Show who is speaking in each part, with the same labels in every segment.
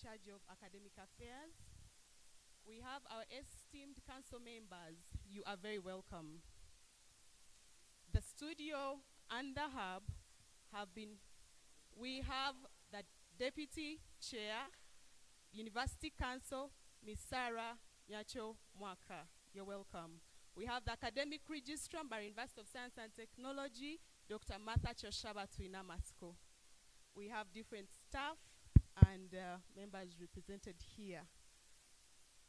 Speaker 1: charge of academic affairs. We have our esteemed council members. You are very welcome. The studio and the hub we have the Deputy Chair, University Council, Ms. Sarah Nyacho Mwaka. You're welcome. We have the Academic Registrar by University of Science and Technology, Dr. Martha Choshaba Tuinamasko. We have different staff and members represented here.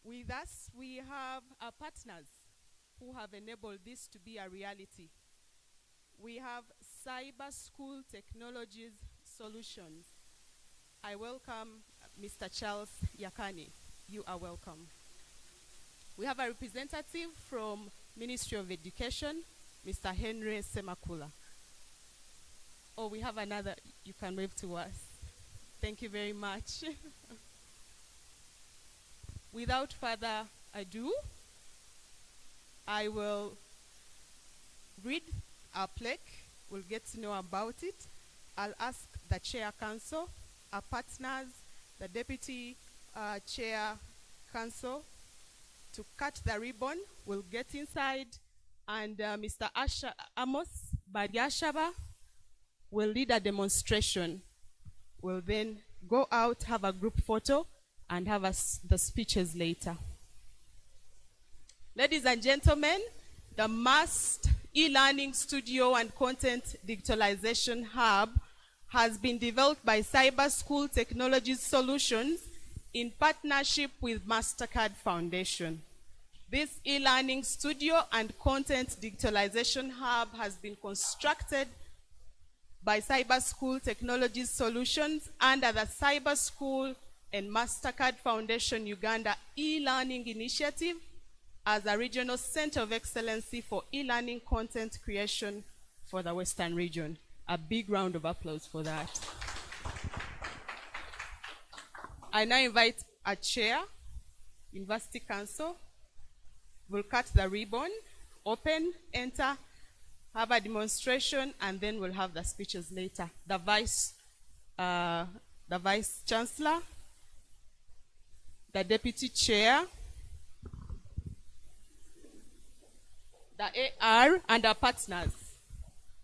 Speaker 1: With us, we have our partners who have enabled this to be a reality. We have Cyber School Technologies Solutions. I welcome Mr. Charles Yakani. You are welcome. We have a representative from Ministry of Education, Mr. Henry Semakula. Oh, we have another. You can wave to us. Thank you very much. Without further ado, I will read our plaque. We'll get to know about it. I'll ask the Chair Council, our partners, the Deputy Chair Council to cut the ribbon. We'll get inside, and Mr. Amos Bariashaba will lead a demonstration. We'll then go out, have a group photo, and have the speeches later. Ladies and gentlemen, the MAST e-learning studio and content digitalization hub has been developed by Cyber School Technologies Solutions in partnership with Mastercard Foundation. This e-learning studio and content digitalization hub has been constructed by Cyber School Technologies Solutions under the Cyber School and Mastercard Foundation Uganda e-learning initiative as a regional center of excellency for e-learning content creation for the Western region. A big round of applause for that. I now invite a chair, University Council. We'll cut the ribbon, open, enter, have a demonstration, and then we'll have the speeches later. The Vice Chancellor, the Deputy Chair, the AR, and our partners,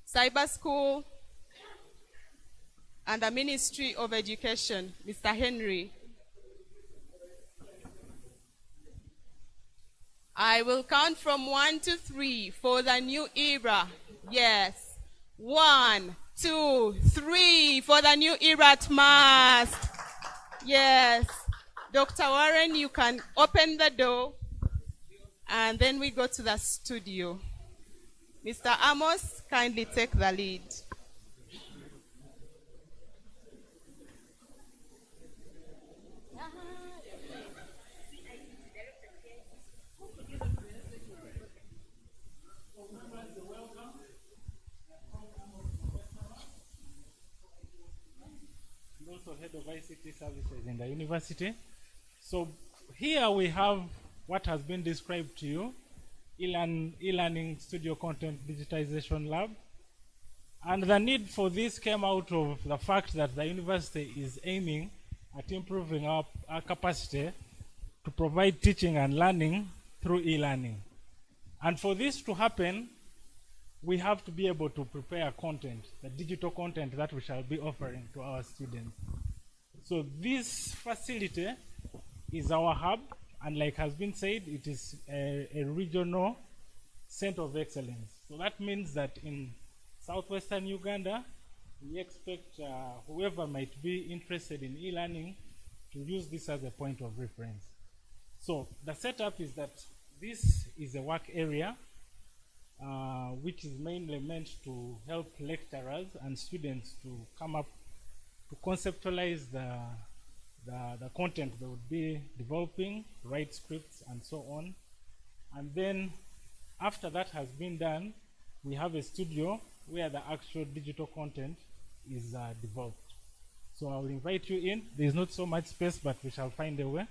Speaker 1: Cyber School, and the Ministry of Education, Mr. Henry. I will count from 1 to 3 for the new era. Yes. 1, 2, 3 for the new era at MAST. Yes. Dr. Warren, you can open the door, and then we go to the studio. Mr. Amos, kindly take the lead.
Speaker 2: Also head of ICT services in the university. So here we have what has been described to you, e-learning studio content digitization lab. And the need for this came out of the fact that the university is aiming at improving our capacity to provide teaching and learning through e-learning. And for this to happen, we have to be able to prepare content, the digital content that we shall be offering to our students. So this facility is our hub, and like has been said, it is a regional center of excellence. So that means that in southwestern Uganda, we expect whoever might be interested in e-learning to use this as a point of reference. So the setup is that this is a work area which is mainly meant to help lecturers and students to come up to conceptualize the content they would be developing, write scripts, and so on. And then after that has been done, we have a studio where the actual digital content is developed. So I will invite you in. There is not so much space, but we shall find a way.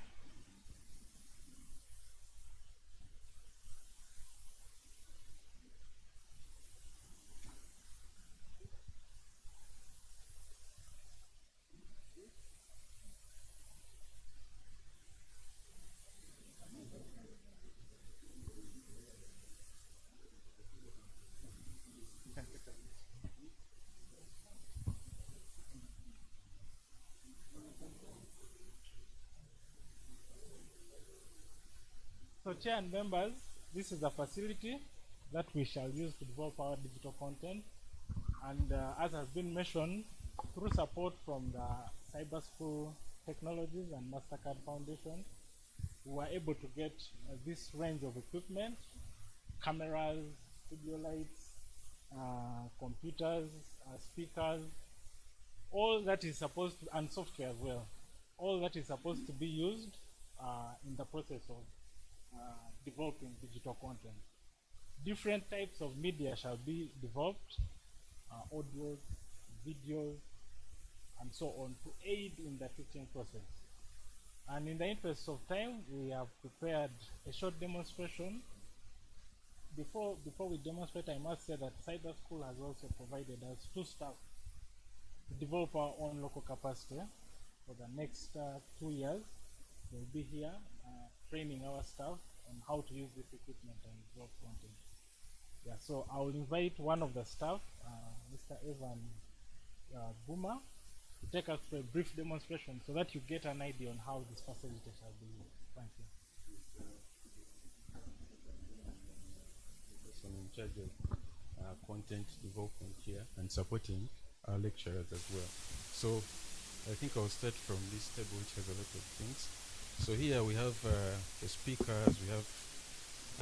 Speaker 2: chair and members, this is a facility that we shall use to develop our digital content. And as has been mentioned, through support from the Cyber School Technologies and Mastercard Foundation, we were able to get this range of equipment, cameras, studio lights, computers, speakers, all that is supposed to, and software as well, all that is supposed to be used in the process of developing digital content. Different types of media shall be developed, audio, videos, and so on, to aid in the teaching process. And in the interest of time, we have prepared a short demonstration. Before we demonstrate, I must say that Cyber School has also provided us 2 staff to develop our own local capacity for the next 2 years. We'll be here training our staff on how to use this equipment and develop content. Yeah, so I will invite one of the staff, Mr. Evan Buma, to take us through a brief demonstration so that you get an idea on how this facility shall be used. Thank you.
Speaker 3: I'm in charge of content development here and supporting our lecturers as well. So I think I'll start from this table, which has a lot of things. So here we have the speakers, we have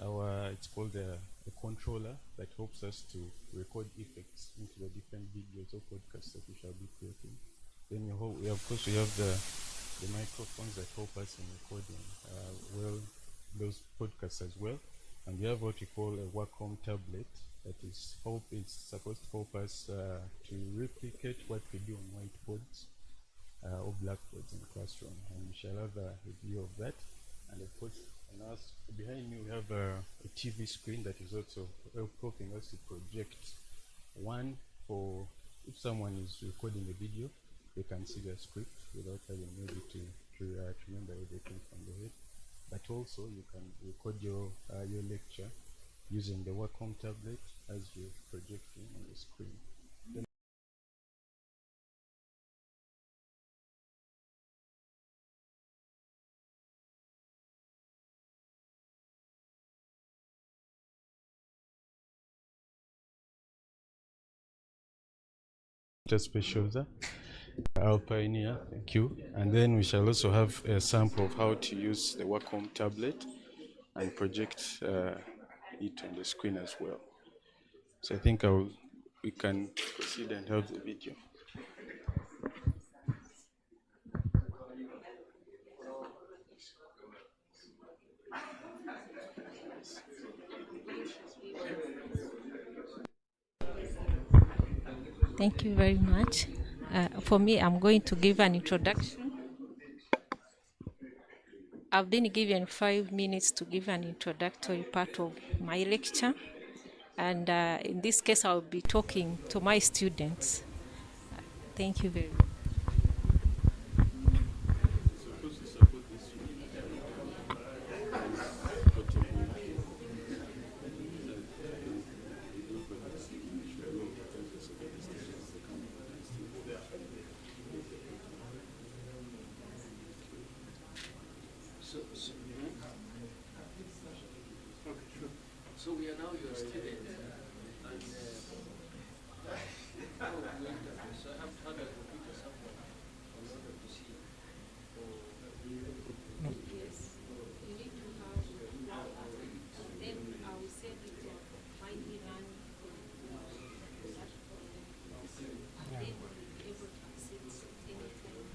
Speaker 3: our, it's called a controller that helps us to record effects into the different videos or podcasts that we shall be creating. Then of course we have the microphones that help us in recording those podcasts as well. And we have what we call a work-home tablet that is supposed to help us to replicate what we do on whiteboards or blackboards in the classroom. And we shall have a review of that. And of course, behind me we have a TV screen that is also helping us to project one for if someone is recording a video, they can see the script without having maybe to remember everything from the head. But also you can record your lecture using the work-home tablet as you're projecting on the screen. Then specials, our pioneer, thank you. And then we shall also have a sample of how to use the work-home tablet and project it on the screen as well. So I think we can proceed and have the video.
Speaker 4: Thank you very much. For me, I'm going to give an introduction. I've been given 5 minutes to give an introductory part of my lecture. And in this case, I'll be talking to my students. Thank you very much.
Speaker 5: So we are now your students, and so I have to have a computer somewhere in order to see.
Speaker 4: Yes, you need to have, then I will send it to my Iran, then you will be able to access anytime.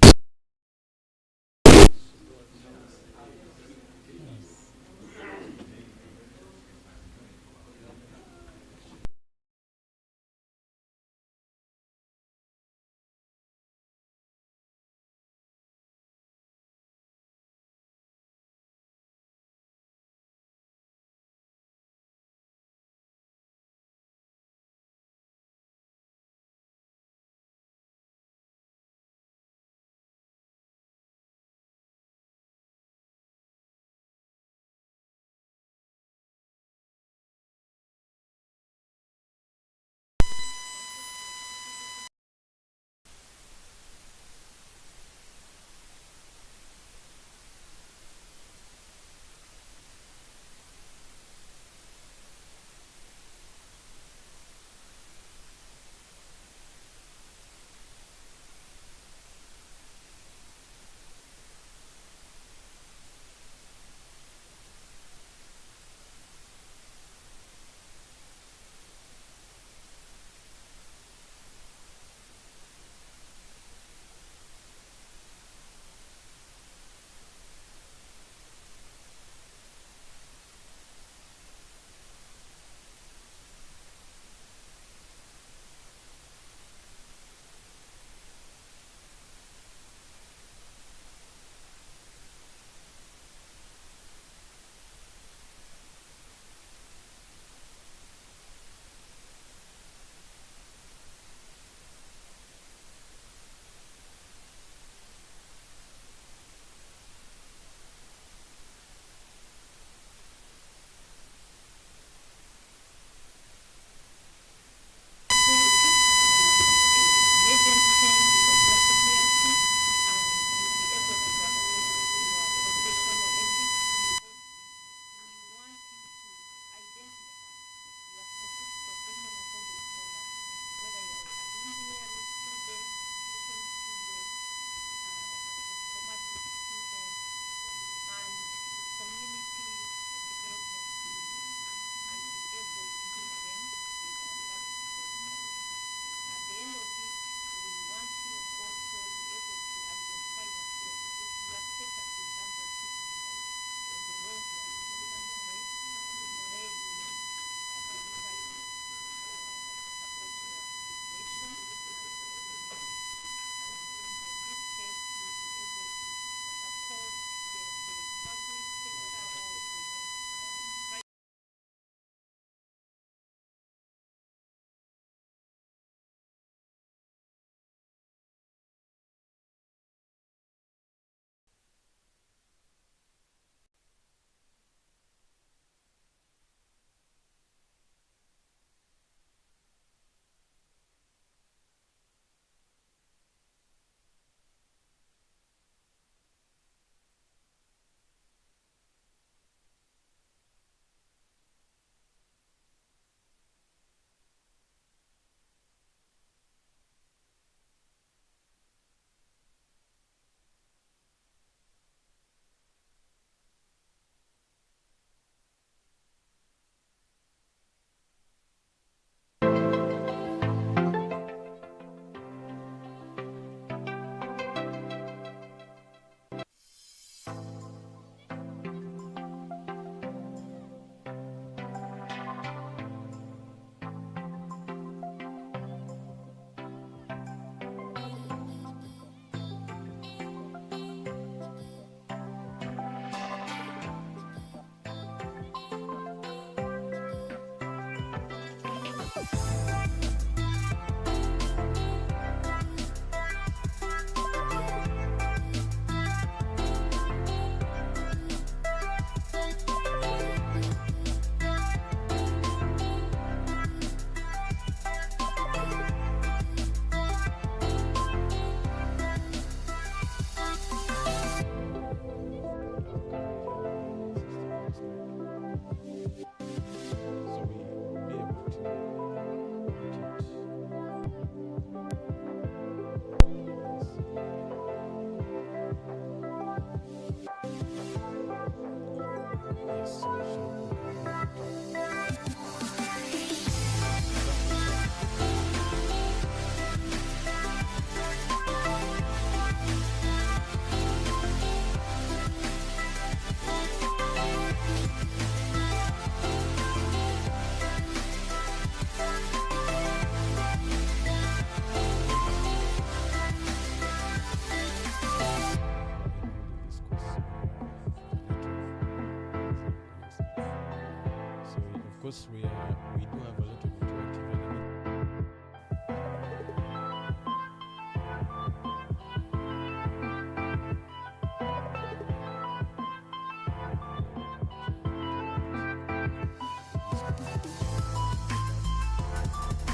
Speaker 3: course, we do have a lot of interactive elements.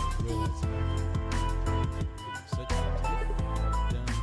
Speaker 3: As well as such that if you have done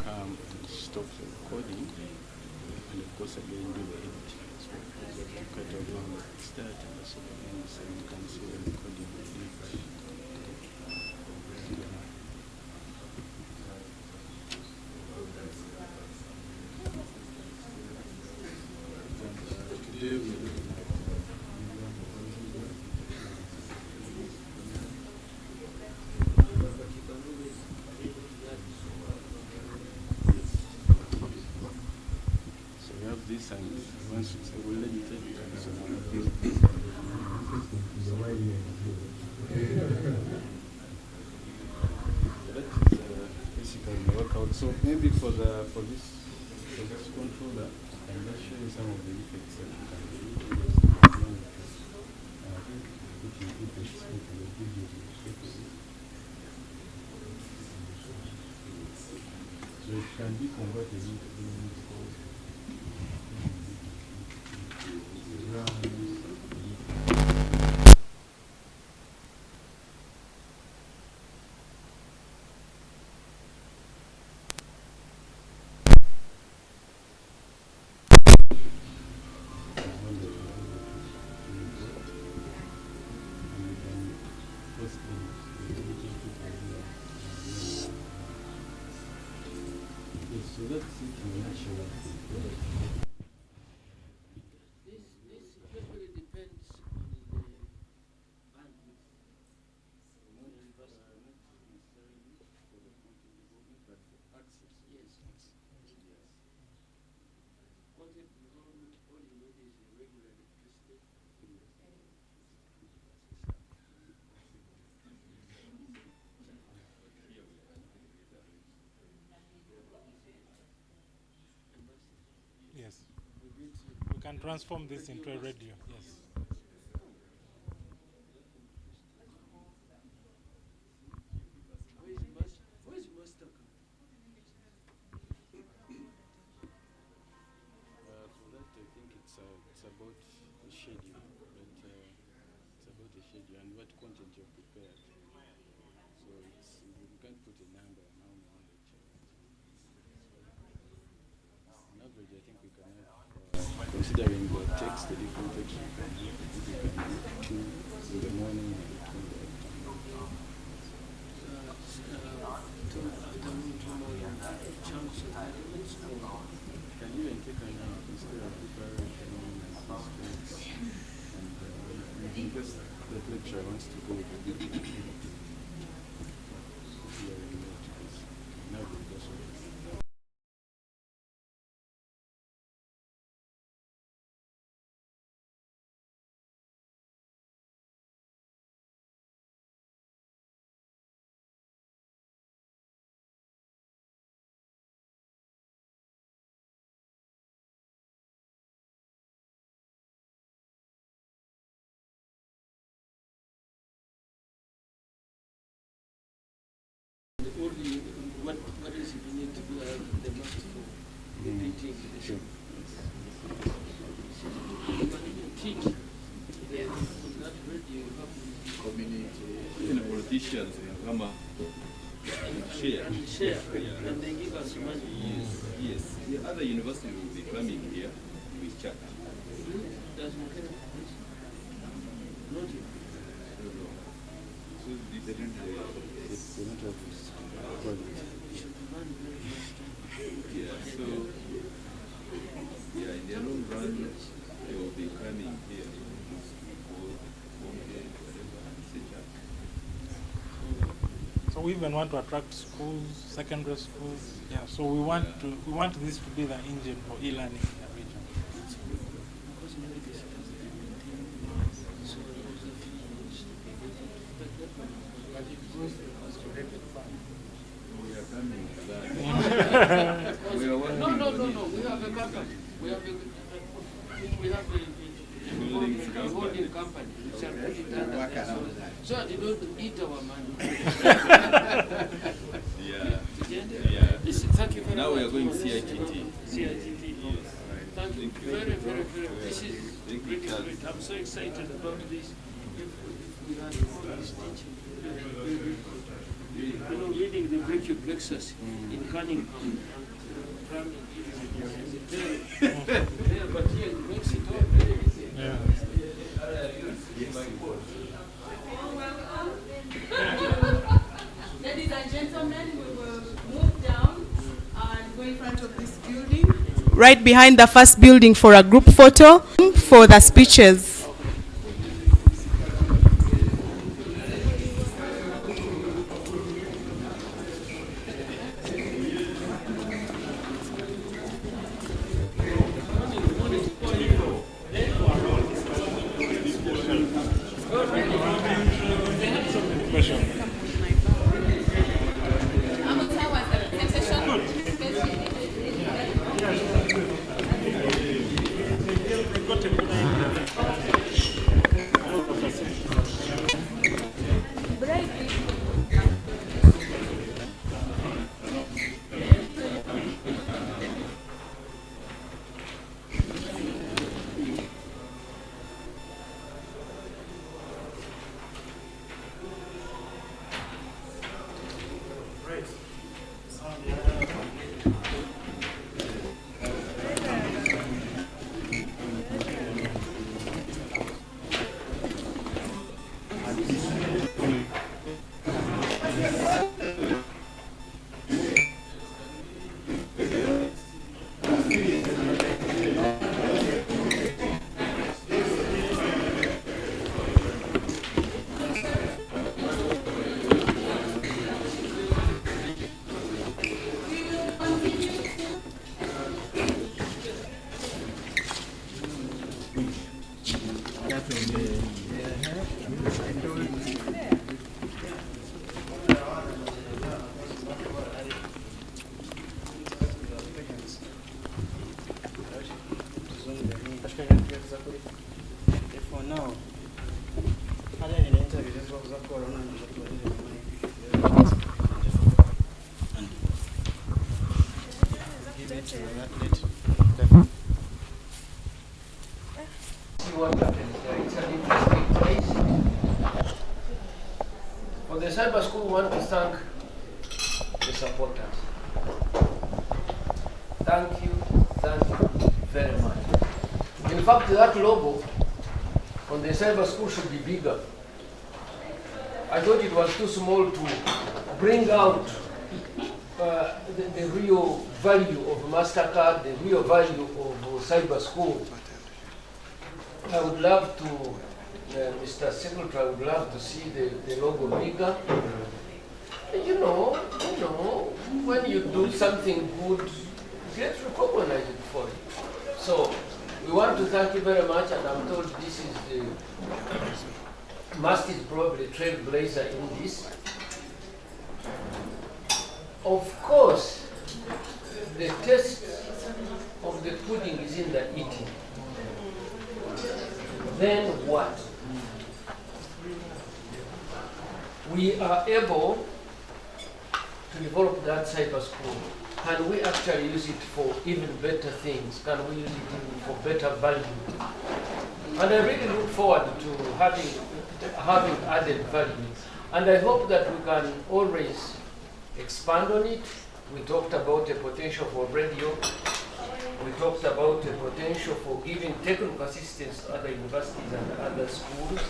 Speaker 3: come and stop the recording, and of course again do the editing. So to cut off on start and so on, so you can see the recording finish. Today we're looking at this, and once you say, we'll let you take it. So that is basically the workout. So maybe for this controller, I can just show you some of the effects that you can do. Putting effects into the video. So it can be converted into images. So that's it in a nutshell.
Speaker 5: This usually depends on the bandwidth. Not necessarily for the content development, but for access. Yes. Content development, all you need is a regular electricity.
Speaker 2: Yes. We can transform this into a radio. Yes.
Speaker 5: Where is Mastercard?
Speaker 3: For that, I think it's about the schedule. It's about the schedule and what content you've prepared. So you can't put a number now on the lecture. On average, I think we can have, considering the text, the different text, we can do 2 in the morning and 2 in the afternoon.
Speaker 5: Chunks of elements, or
Speaker 3: Can even take an instead of preparation and aspects, and in case the lecturer wants to go with the big picture.
Speaker 5: only what is it you need to do the master for repeating the
Speaker 3: Sure.
Speaker 5: But even teach on that radio you have
Speaker 6: Community, even politicians, come up share.
Speaker 5: and share and they give us money.
Speaker 6: Yes, the other university will be coming here with chat.
Speaker 5: Doesn't care. Not yet.
Speaker 6: So they don't
Speaker 3: They don't have this project.
Speaker 6: yeah, so yeah, in the long run they will be coming here
Speaker 2: So we even want to attract schools, secondary schools. Yeah. So we want this to be the engine for e-learning in the region.
Speaker 5: Because maybe this doesn't maintain so those are fees.
Speaker 2: But it goes to rated fund.
Speaker 6: we are coming to that. We are working
Speaker 5: No.
Speaker 6: on it.
Speaker 5: We have a backup. We have a holding company. Which are putting that so they don't eat our money.
Speaker 6: Yeah.
Speaker 5: Yeah. Thank you very
Speaker 6: Now
Speaker 5: much.
Speaker 6: we are going CITT.
Speaker 5: CITT. Thank you very. This is really great. I'm so excited about this. If we had all this teaching. leading the brachial plexus in Cunningham. There, but here it makes it all very easy.
Speaker 2: Yeah.
Speaker 1: Ladies and gentlemen, we will move down and go in front of this building. Right behind the first building for a group photo for the speeches.
Speaker 5: For the cyber school, we want to thank the supporters. Thank you very much. In fact, that logo on the cyber school should be bigger. I thought it was too small to bring out the real value of Mastercard, the real value of cyber school. I would love to, Mr. Secretary, I would love to see the logo bigger. You know, when you do something good, get recognized for it. So we want to thank you very much, and I'm told this is the Mast is probably trailblazer in this. Of course, the taste of the pudding is in the eating. Then what? We are able to develop that cyber school. Can we actually use it for even better things? Can we use it for better value? And I really look forward to having added value. And I hope that we can always expand on it. We talked about the potential for radio. We talked about the potential for giving technical assistance to other universities and other schools.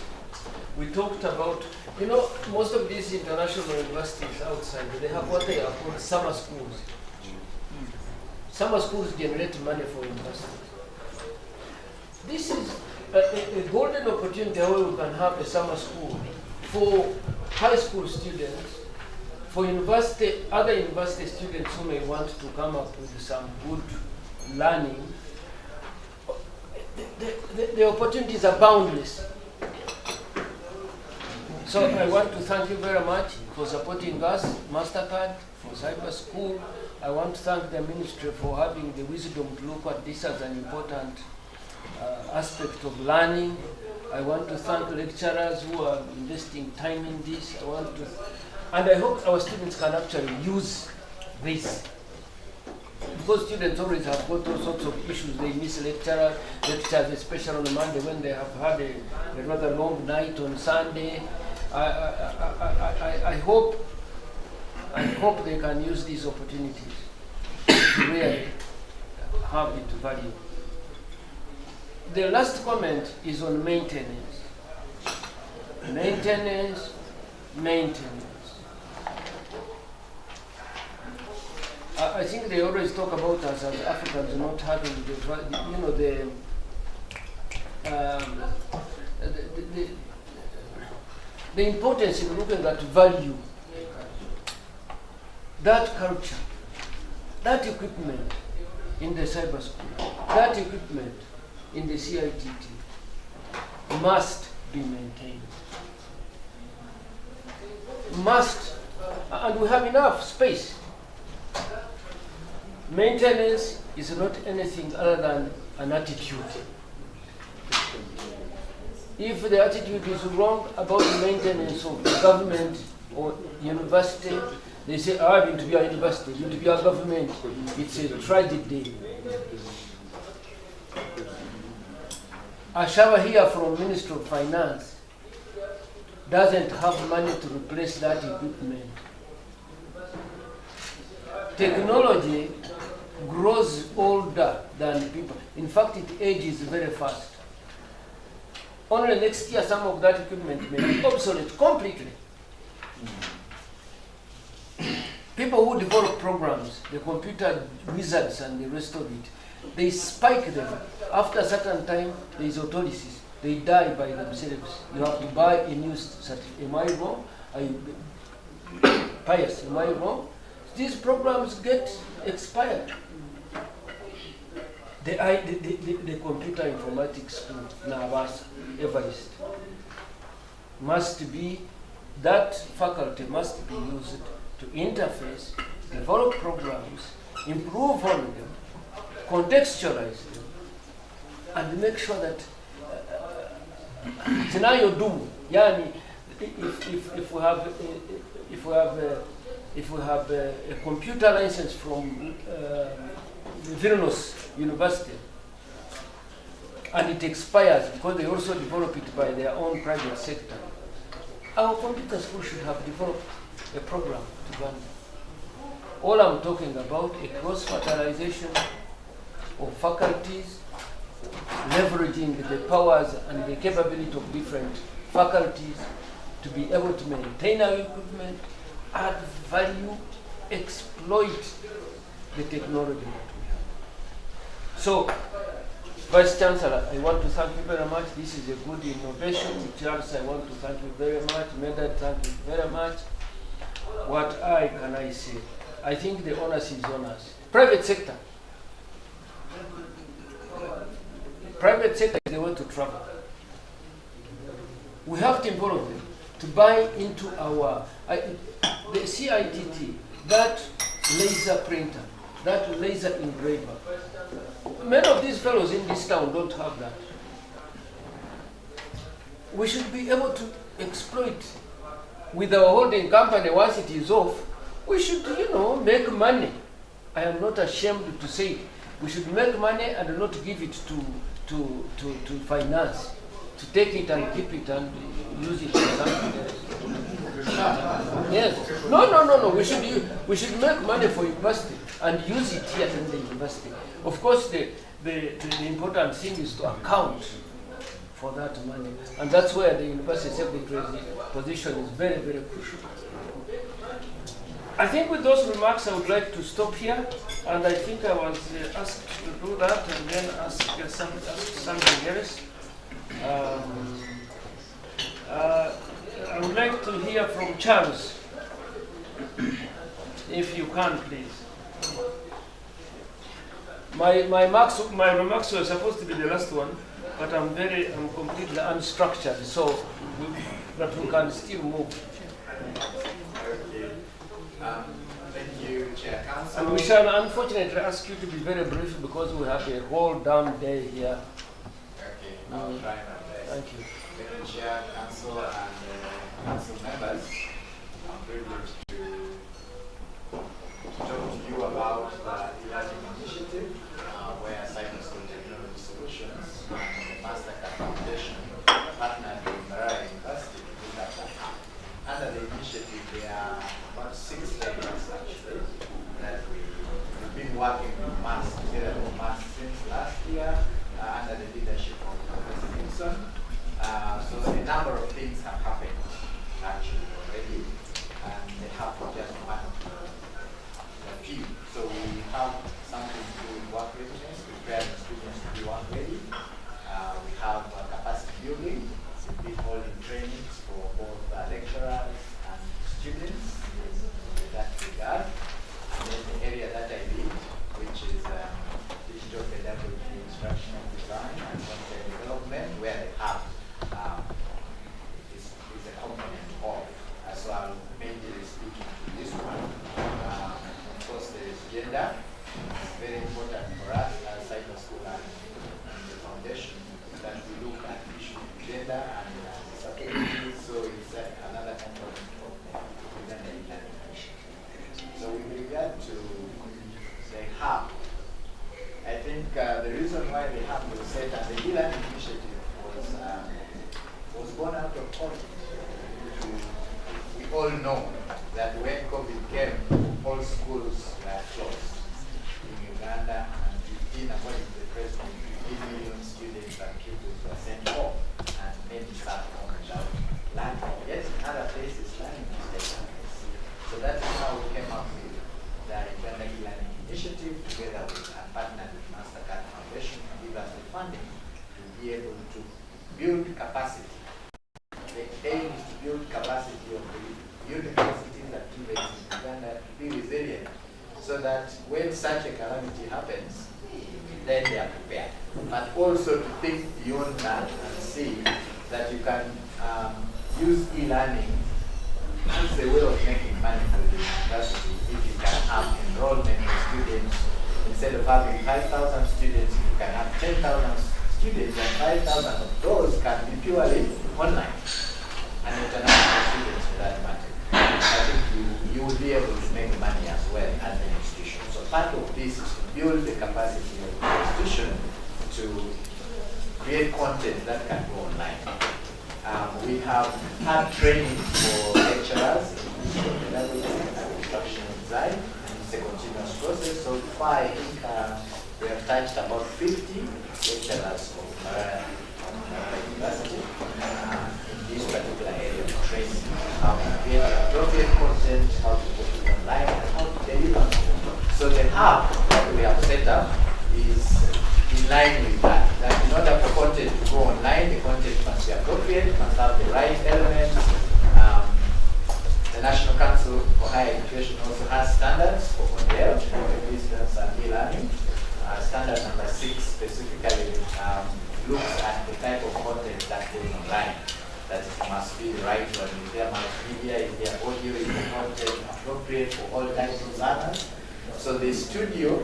Speaker 5: We talked about, you know, most of these international universities outside, they have what they are called summer schools. Summer schools generate money for universities. This is a golden opportunity where we can have a summer school for high school students, for other university students who may want to come up with some good learning. The opportunities are boundless. So I want to thank you very much for supporting us, Mastercard, for Cyber School. I want to thank the ministry for having the wisdom to look at this as an important aspect of learning. I want to thank lecturers who are investing time in this. And I hope our students can actually use this. Because students always have got all sorts of issues. They miss lectures, especially on a Monday when they have had a rather long night on Sunday. I hope I hope they can use these opportunities to really have it value. The last comment is on maintenance. Maintenance, maintenance. I think they always talk about us as Africans not having the importance in looking at value, that culture, that equipment in the cyber school, that equipment in the CITT must be maintained. Must, and we have enough space. Maintenance is not anything other than an attitude. If the attitude is wrong about the maintenance of the government or university, they say, I want to be a university, you to be a government. It's a tragedy. A shower here from Minister of Finance doesn't have money to replace that equipment. Technology grows older than people. In fact, it ages very fast. Only next year, some of that equipment may be obsolete completely. People who develop programs, the computer wizards and the rest of it, they spike them. After a certain time, there is autolysis. They die by themselves. You have to buy a new certificate. Am I wrong? Pious, am I wrong? These programs get expired. The computer informatics school, Navasa, Everest, must be, that faculty must be used to interface, develop programs, improve on them, contextualize them, and make sure that scenario do. Yani, if we have a computer license from Vilnius University, and it expires because they also develop it by their own private sector, our computer school should have developed a program to run. All I'm talking about is cross-fertilization of faculties, leveraging the powers and the capability of different faculties to be able to maintain our equipment, add value, exploit the technology that we have. So, Vice Chancellor, I want to thank you very much. This is a good innovation. Charles, I want to thank you very much. Medad, thank you very much. What can I say? I think the onus is on us. Private sector. Private sector is the way to travel. We have to involve them to buy into our, the CITT, that laser printer, that laser engraver. Many of these fellows in this town don't have that. We should be able to exploit with our holding company once it is off. We should, make money. I am not ashamed to say it. We should make money and not give it to finance, to take it and keep it and use it for something else. Yes. No. We should make money for university and use it here in the university. Of course, the important thing is to account for that money. And that's where the university secretary's position is very, very crucial. I think with those remarks, I would like to stop here. And I think I was asked to do that and then ask something else. I would like to hear from Charles, if you can, please. My remarks were supposed to be the last one, but I'm completely unstructured, so that we can still move.
Speaker 7: Thank you, Chair Council.
Speaker 5: And we shall unfortunately ask you to be very brief because we have a whole damn day here.
Speaker 7: Okay, I'll try my best.
Speaker 5: Thank you.
Speaker 7: Thank you, Chair Council and Council members. I'm privileged to talk to you about the e-learning initiative, where Cyberschool Technology Solutions and the Mastercard Foundation partnered with Maria University to do that. Under the initiative, there are about 6 labs working with MAS, together with MAS since last year under the leadership of Professor Gibson. So a number of things have happened actually already, and they have just one of the few. So we have something to do with work readiness, preparing students to be work ready. We have capacity building. We've been holding trainings for both lecturers and students in that regard. And then the area that I lead, which is digital pedagogy, instructional design, and content development, where they have is a component of. So I'll mainly speak to this one. Of course, there is gender. It's very important for us as cyber school and the foundation that we look at the issue of gender and disability. So it's another component of the e-learning mission. So with regard to the hub, I think the reason why the hub was set and the e-learning initiative was born out of COVID. We all know that when COVID came, all schools were closed in Uganda, and 15, according to the president, 15 million students and pupils were sent home, and many sat home without learning. Yes, in other places, learning is taking place. So that is how we came up with the Uganda e-learning initiative, together with our partner, the Mastercard Foundation, to give us the funding to be able to build capacity. The aim is to build capacity of the universities and students in Uganda to be resilient, so that when such a calamity happens, then they are prepared. But also to think beyond that and see that you can use e-learning as a way of making money for the university. If you can have enrollment of students, instead of having 5,000 students, you can have 10,000 students, and 5,000 of those can be purely online, and international students for that matter. I think you will be able to make money as well as an institution. So part of this is to build the capacity of the institution to create content that can go online. We have had training for lecturers in digital pedagogy and instructional design, and it's a continuous process. So far, I think we have touched about 50 lecturers of university in this particular area of training, how to create appropriate content, how to put it online, and how to deliver. So the hub that we have set up is in line with that. That in order for content to go online, the content must be appropriate, must have the right elements. The National Council for Higher Education also has standards for ODL, for distance and e-learning. Standard number 6 specifically looks at the type of content that goes online. That it must be the right one. Is there multimedia? Is there audio? Is the content appropriate for all types of learners? So the studio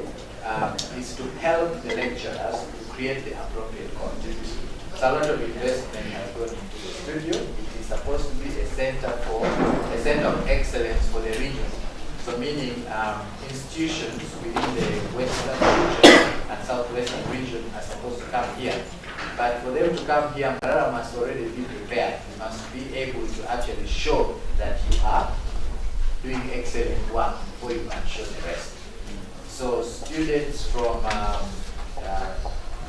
Speaker 7: is to help the lecturers to create the appropriate content. So a lot of investment has gone into the studio. It is supposed to be a center of excellence for the region. So meaning institutions within the western region and southwestern region are supposed to come here. But for them to come here, Mbarara must already be prepared. You must be able to actually show that you are doing excellent work before you can show the rest. So students from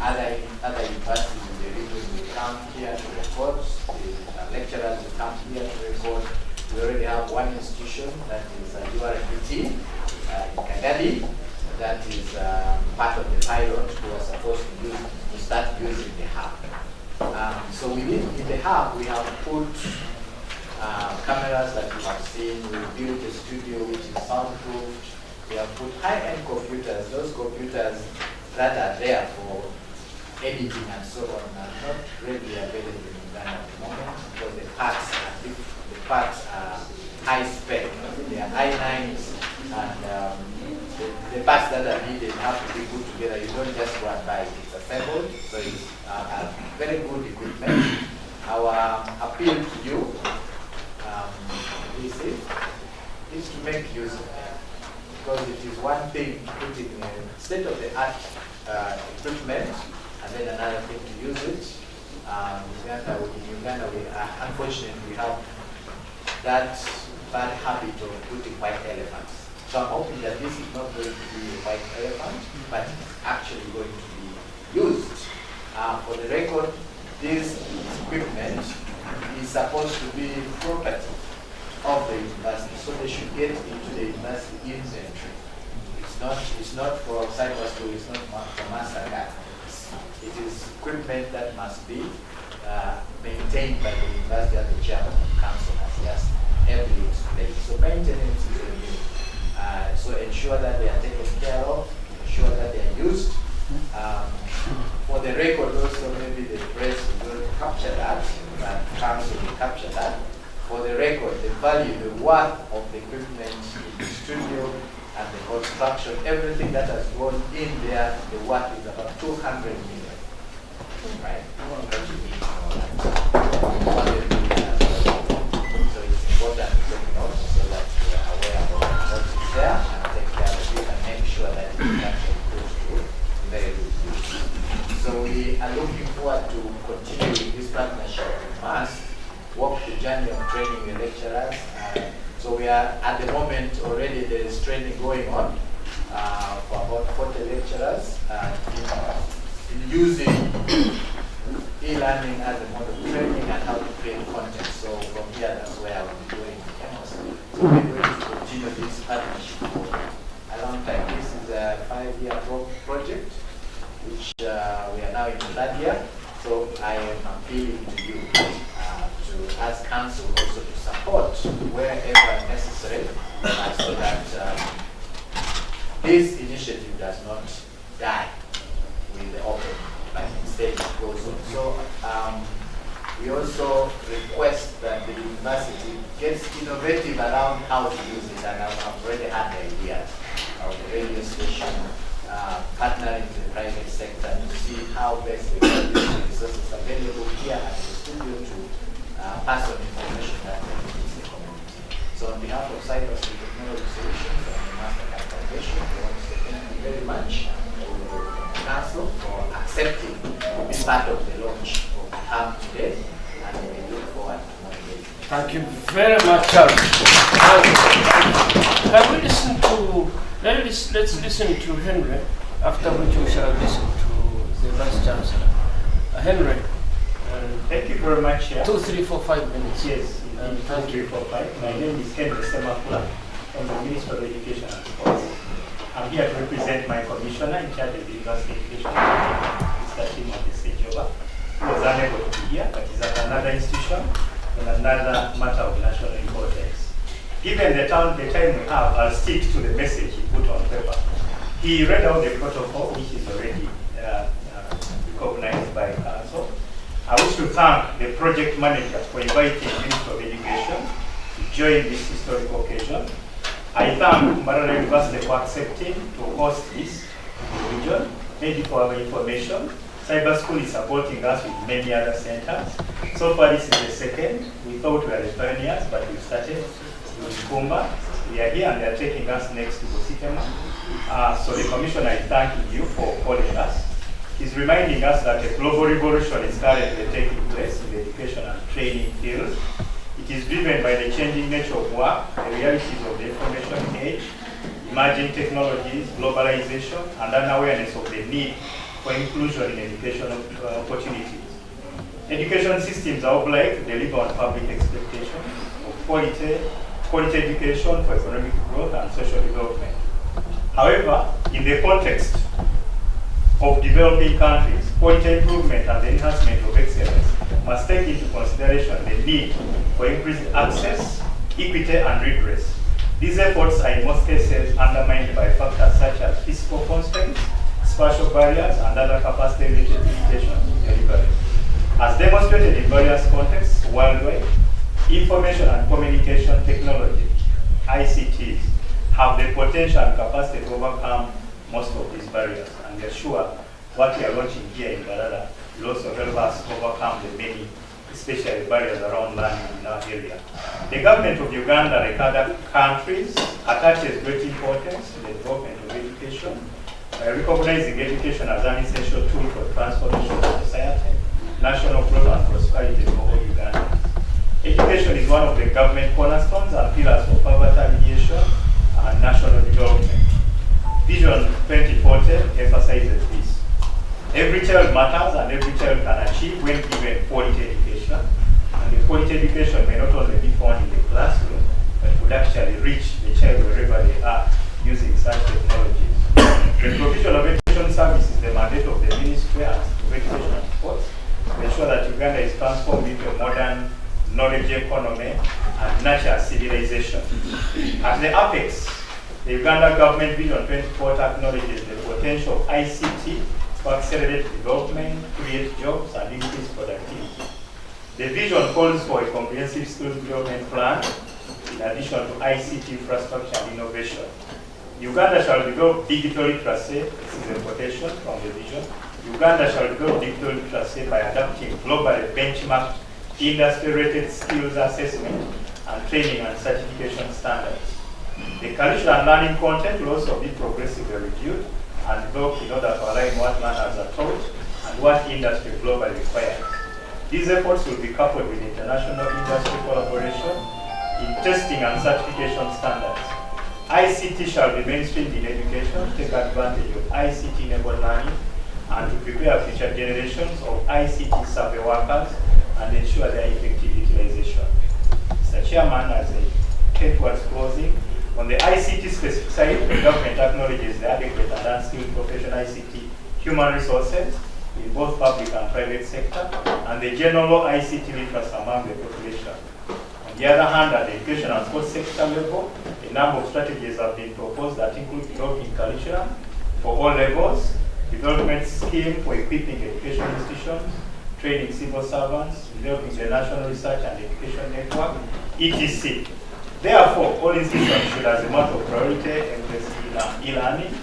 Speaker 7: other universities in the region will come here to record. The lecturers will come here to record. We already have one institution, that is URPT in Kigali, that is part of the pilot who are supposed to start using the hub. So in the hub, we have put cameras that you have seen. We built a studio which is soundproofed. We have put high-end computers. Those computers that are there for editing and so on are not readily available in Uganda at the moment, because the parts are high spec. They are i9s, and the parts that are needed have to be put together. You don't just go and buy it. It's assembled, so it's very good equipment. Our appeal to you is to make use of it, because it is one thing putting state-of-the-art equipment, and then another thing to use it. In Uganda, unfortunately, we have that bad habit of putting white elephants. So I'm hoping that this is not going to be a white elephant, but it's actually going to be used. For the record, this equipment is supposed to be property of the university, so they should get into the university inventory. It's not for cyber school, it's not for Mastercard. It is equipment that must be maintained by the university and the chairman of the council has just heavily explained. So maintenance is a new. So ensure that they are taken care of, ensure that they are used. For the record also, maybe the press will capture that, but council will capture that. For the record, the value, the worth of the equipment in the studio and the construction, everything that has gone in there, the worth is about 200 million. Right? So it's important to take note so that we are aware of what is there and take care of it and make sure that it actually goes to very good use. So we are looking forward to continuing this partnership with MAST, walk the journey of training the lecturers. So we are at the moment already there is training going on for about 40 lecturers in using e-learning as a mode of training and how to create content. So from here, that's where I will be doing demos. So we're going to continue this partnership for a long time. This is a 5-year project, which we are now in the 3rd year. So I am appealing to you to ask council also to support wherever necessary so that this initiative does not die with the open, but instead it goes on. So we also request that the university gets innovative around how to use it, and I've already had the ideas of the radio station partnering with the private sector to see how best they can use the resources available here at the studio to pass on information that benefits the community. So on behalf of Cyber Technology Solutions and the Mastercard Foundation, we want to say thank you very much to the council for accepting to be part of the launch of the hub today, and we look forward to more engagement.
Speaker 5: Thank you very much, Charles. Can we listen to, let's listen to Henry, after which we shall listen to the Vice Chancellor. Henry.
Speaker 8: Thank you very much.
Speaker 5: 2, 3, 4, 5 minutes.
Speaker 8: Yes, 2, 3, 4, 5. My name is Henry Semakula from the Ministry of Education and Sports. I'm here to represent my commissioner in charge of the University Education, Mr. Timothy Sejoba, who was unable to be here, but is at another institution on another matter of national importance. Given the time we have, I'll stick to the message he put on paper. He read out the protocol, which is already recognized by council. I wish to thank the project manager for inviting the Ministry of Education to join this historical occasion. I thank Mbarara University for accepting to host this in the region. Thank you for our information. Cyber School is supporting us with many other centers. So far, this is the second. We thought we were the pioneers, but we started with Kumba. We are here and they are taking us next to Bositema. So the commissioner is thanking you for calling us. He's reminding us that a global revolution is currently taking place in the education and training field. It is driven by the changing nature of work, the realities of the information age, emerging technologies, globalization, and an awareness of the need for inclusion in educational opportunities. Education systems are obliged to deliver on public expectations of quality education for economic growth and social development. However, in the context of developing countries, quality improvement and the enhancement of excellence must take into consideration the need for increased access, equity, and redress. These efforts are in most cases undermined by factors such as physical constraints, spatial barriers, and other capacity limitations in delivery. As demonstrated in various contexts worldwide, information and communication technology, ICTs, have the potential and capacity to overcome most of these barriers. And we are sure what we are launching here in Mbarara will also help us overcome the many, especially barriers around learning in our area. The government of Uganda, like other countries, attaches great importance to the development of education by recognizing education as an essential tool for transformation of society, national growth and prosperity for all Ugandans. Education is one of the government cornerstones and pillars for poverty alleviation and national development. Vision 2040 emphasizes this. Every child matters and every child can achieve when given quality education. And the quality education may not only be found in the classroom, but would actually reach the child wherever they are using such technologies. The provision of education service is the mandate of the Ministry of Education and Sports to ensure that Uganda is transformed into a modern knowledge economy and nurture civilization. At the apex, the Uganda Government Vision 2040 acknowledges the potential of ICT to accelerate development, create jobs, and increase productivity. The vision calls for a comprehensive skills development plan in addition to ICT infrastructure and innovation. Uganda shall develop digital literacy, this is a quotation from the vision. Uganda shall develop digital literacy by adopting globally benchmarked industry-rated skills assessment and training and certification standards. The curriculum and learning content will also be progressively reviewed and developed in order to align what learners are taught and what industry globally requires. These efforts will be coupled with international industry collaboration in testing and certification standards. ICT shall be mainstreamed in education to take advantage of ICT-enabled learning and to prepare future generations of ICT survey workers and ensure their effective utilization. Mr. Chairman, as I head towards closing, on the ICT specific side, the government acknowledges the adequate and unskilled professional ICT human resources in both public and private sector, and the general ICT literacy among the population. On the other hand, at the education and sports sector level, a number of strategies have been proposed that include developing curriculum for all levels, development scheme for equipping education institutions, training civil servants, developing the national research and education network, etc. Therefore, all institutions should, as a matter of priority, embrace e-learning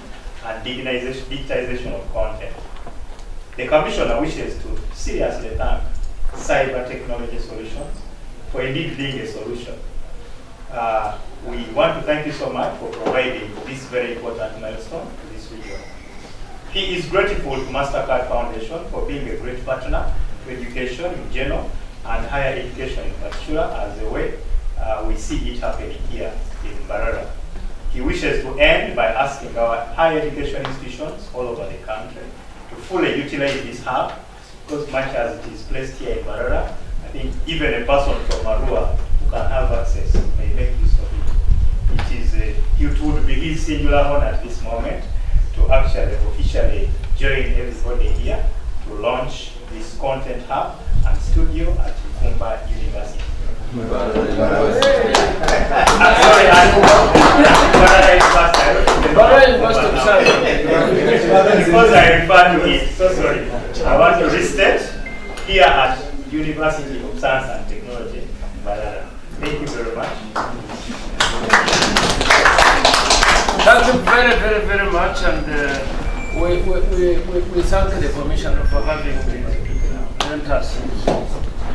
Speaker 8: and digitization of content. The Commissioner wishes to seriously thank Cyber Technology Solutions for indeed being a solution. We want to thank you so much for providing this very important milestone to this region. He is grateful to Mastercard Foundation for being a great partner to education in general and higher education in particular, as the way we see it happening here in Mbarara. He wishes to end by asking our higher education institutions all over the country to fully utilize this hub, because much as it is placed here in Mbarara, I think even a person from Arua who can have access may make use of it. It would be his singular honor at this moment to actually officially join everybody here to launch this content hub and studio at Kumba University. Because I refer to it, so sorry. I want to restate here at University of Science and Technology, Mbarara. Thank you very much.
Speaker 5: Thank you very much, and we thank the Commissioner for having lent us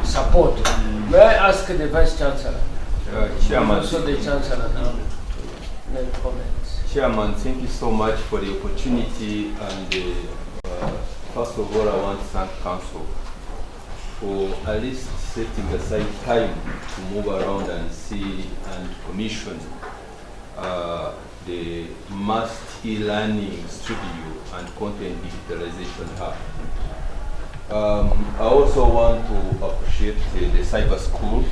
Speaker 5: support. May I ask the Vice Chancellor?
Speaker 6: Chairman.
Speaker 5: Also the Chancellor now to make comments.
Speaker 6: Chairman, thank you so much for the opportunity, and first of all I want to thank Council for at least setting aside time to move around and see and commission the Must e-learning studio and content digitalization hub. I also want to appreciate the cyber school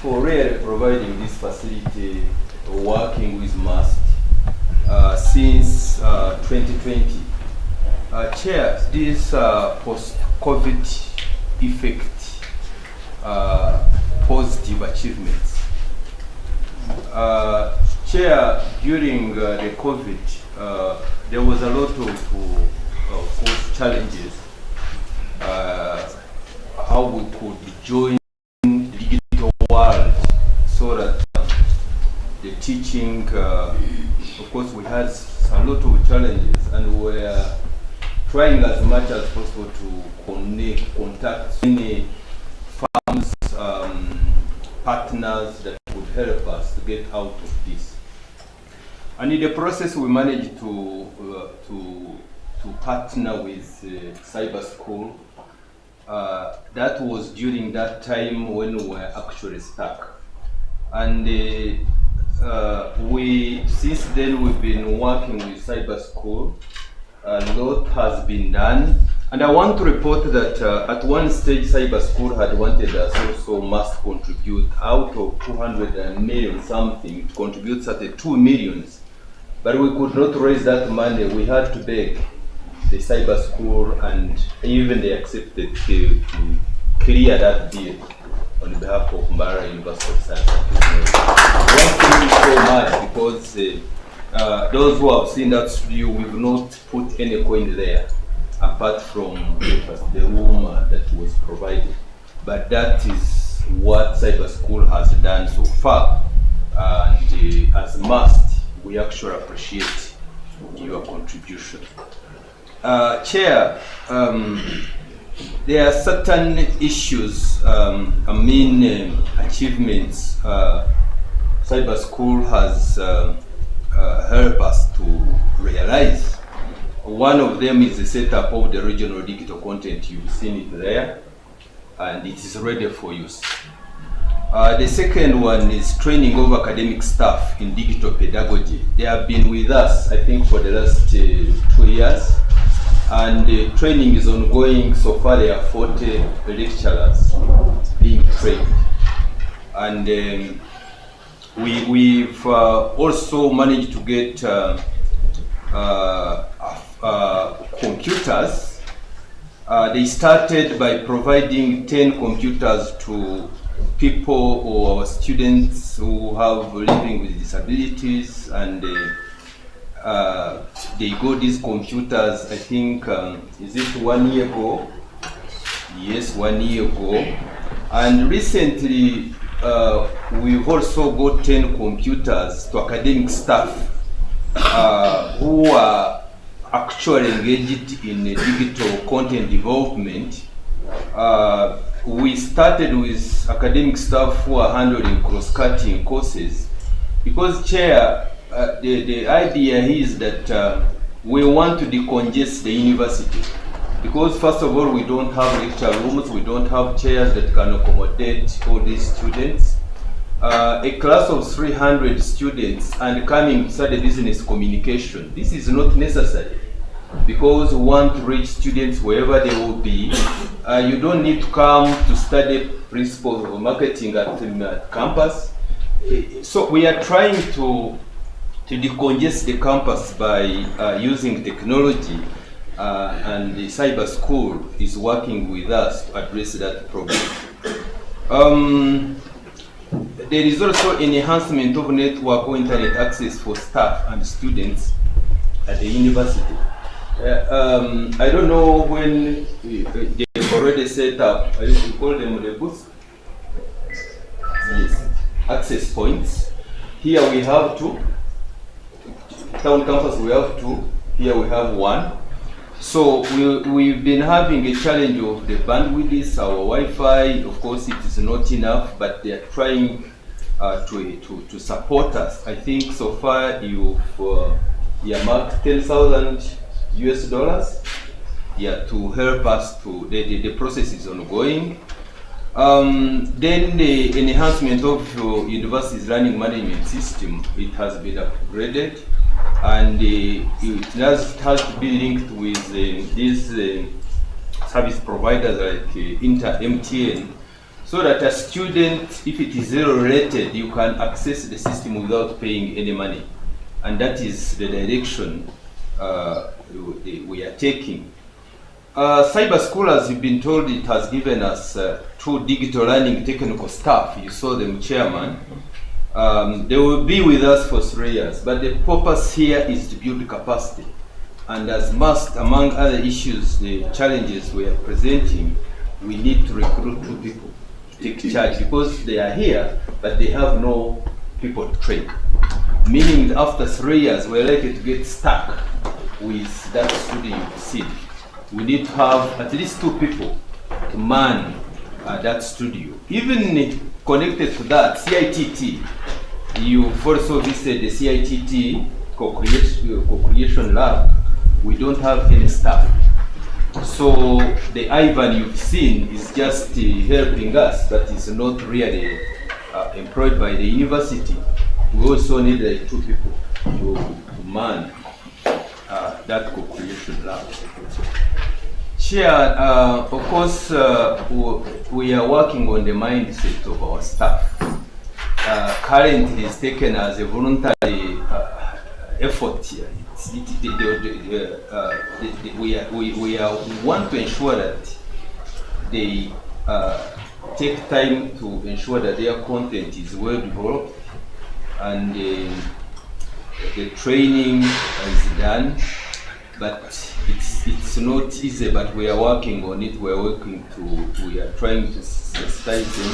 Speaker 6: for really providing this facility, working with Must since 2020. Chair, this post-COVID effect, positive achievements. Chair, during the COVID, there was a lot of course challenges. How we could join the digital world so that the teaching, of course, we had a lot of challenges, and we were trying as much as possible to contact many firms, partners that would help us to get out of this. And in the process, we managed to partner with Cyber School. That was during that time when we were actually stuck. And since then we've been working with Cyber School. A lot has been done. And I want to report that at one stage Cyber School had wanted us also must contribute out of 200 million something, to contribute 32 millions. But we could not raise that money. We had to beg the Cyber School, and even they accepted to clear that bill on behalf of Mbara University of Science and Technology. We thank you so much, because those who have seen that studio, we've not put any coin there, apart from the room that was provided. But that is what Cyber School has done so far, and as must, we actually appreciate your contribution. Chair, there are certain issues, achievements Cyber School has helped us to realize. One of them is the setup of the regional digital content. You've seen it there, and it is ready for use. The second one is training of academic staff in digital pedagogy. They have been with us, I think, for the last 2 years, and the training is ongoing. So far, there are 40 lecturers being trained, and we've also managed to get computers. They started by providing 10 computers to people or students who have living with disabilities, and they got these computers, I think, is it 1 year ago? Yes, 1 year ago. And recently, we've also got 10 computers to academic staff who are actually engaged in digital content development. We started with academic staff who are handling cross-cutting courses, because, Chair, the idea is that we want to decongest the university, because first of all, we don't have lecture rooms, we don't have chairs that can accommodate all these students. A class of 300 students and coming to study business communication, this is not necessary, because we want to reach students wherever they will be. You don't need to come to study principles of marketing at campus. So we are trying to decongest the campus by using technology, and the Cyber School is working with us to address that problem. There is also an enhancement of network or internet access for staff and students at the university. I don't know when they've already set up, I used to call them the booths. Yes, access points. Here we have 2. Town campus we have 2. Here we have 1. So we've been having a challenge of the bandwidth. Our Wi-Fi, of course, it is not enough, but they are trying to support us. I think so far you've earmarked $10,000 US, yeah, to help us to, the process is ongoing. Then the enhancement of university's learning management system, it has been upgraded, and it has to be linked with these service providers like MTN, so that a student, if it is zero-rated, you can access the system without paying any money. And that is the direction we are taking. Cyber School, as you've been told, it has given us 2 digital learning technical staff. You saw them, Chairman. They will be with us for 3 years, but the purpose here is to build capacity. And as must, among other issues, the challenges we are presenting, we need to recruit 2 people to take charge, because they are here, but they have no people to train. Meaning that after 3 years, we're likely to get stuck with that studio you've seen. We need to have at least 2 people to man that studio. Even connected to that, CITT, you've also visited the CITT co-creation lab. We don't have any staff. So the Ivan you've seen is just helping us, but is not really employed by the university. we also need like 2 people to man that co-creation lab. Chair, of course, we are working on the mindset of our staff. Currently, it's taken as a voluntary effort here. We want to ensure that they take time to ensure that their content is well developed and the training is done, but it's not easy, but we are working on it. We are trying to sensitize them,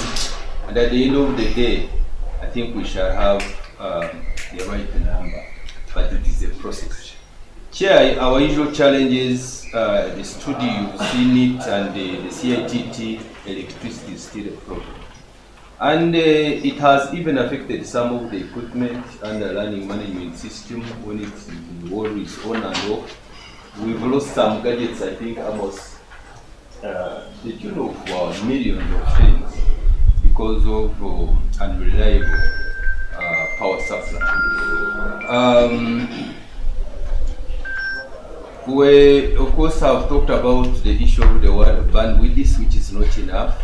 Speaker 6: and at the end of the day, I think we shall have the right number, but it is a process. Chair, our usual challenges, the studio, you've seen it, and the CITT electricity is still a problem. And it has even affected some of the equipment and the learning management system when the world is on and off. We've lost some gadgets, I think almost the tune of millions of things because of unreliable power supply. We, of course, have talked about the issue of the water bandwidth, which is not enough.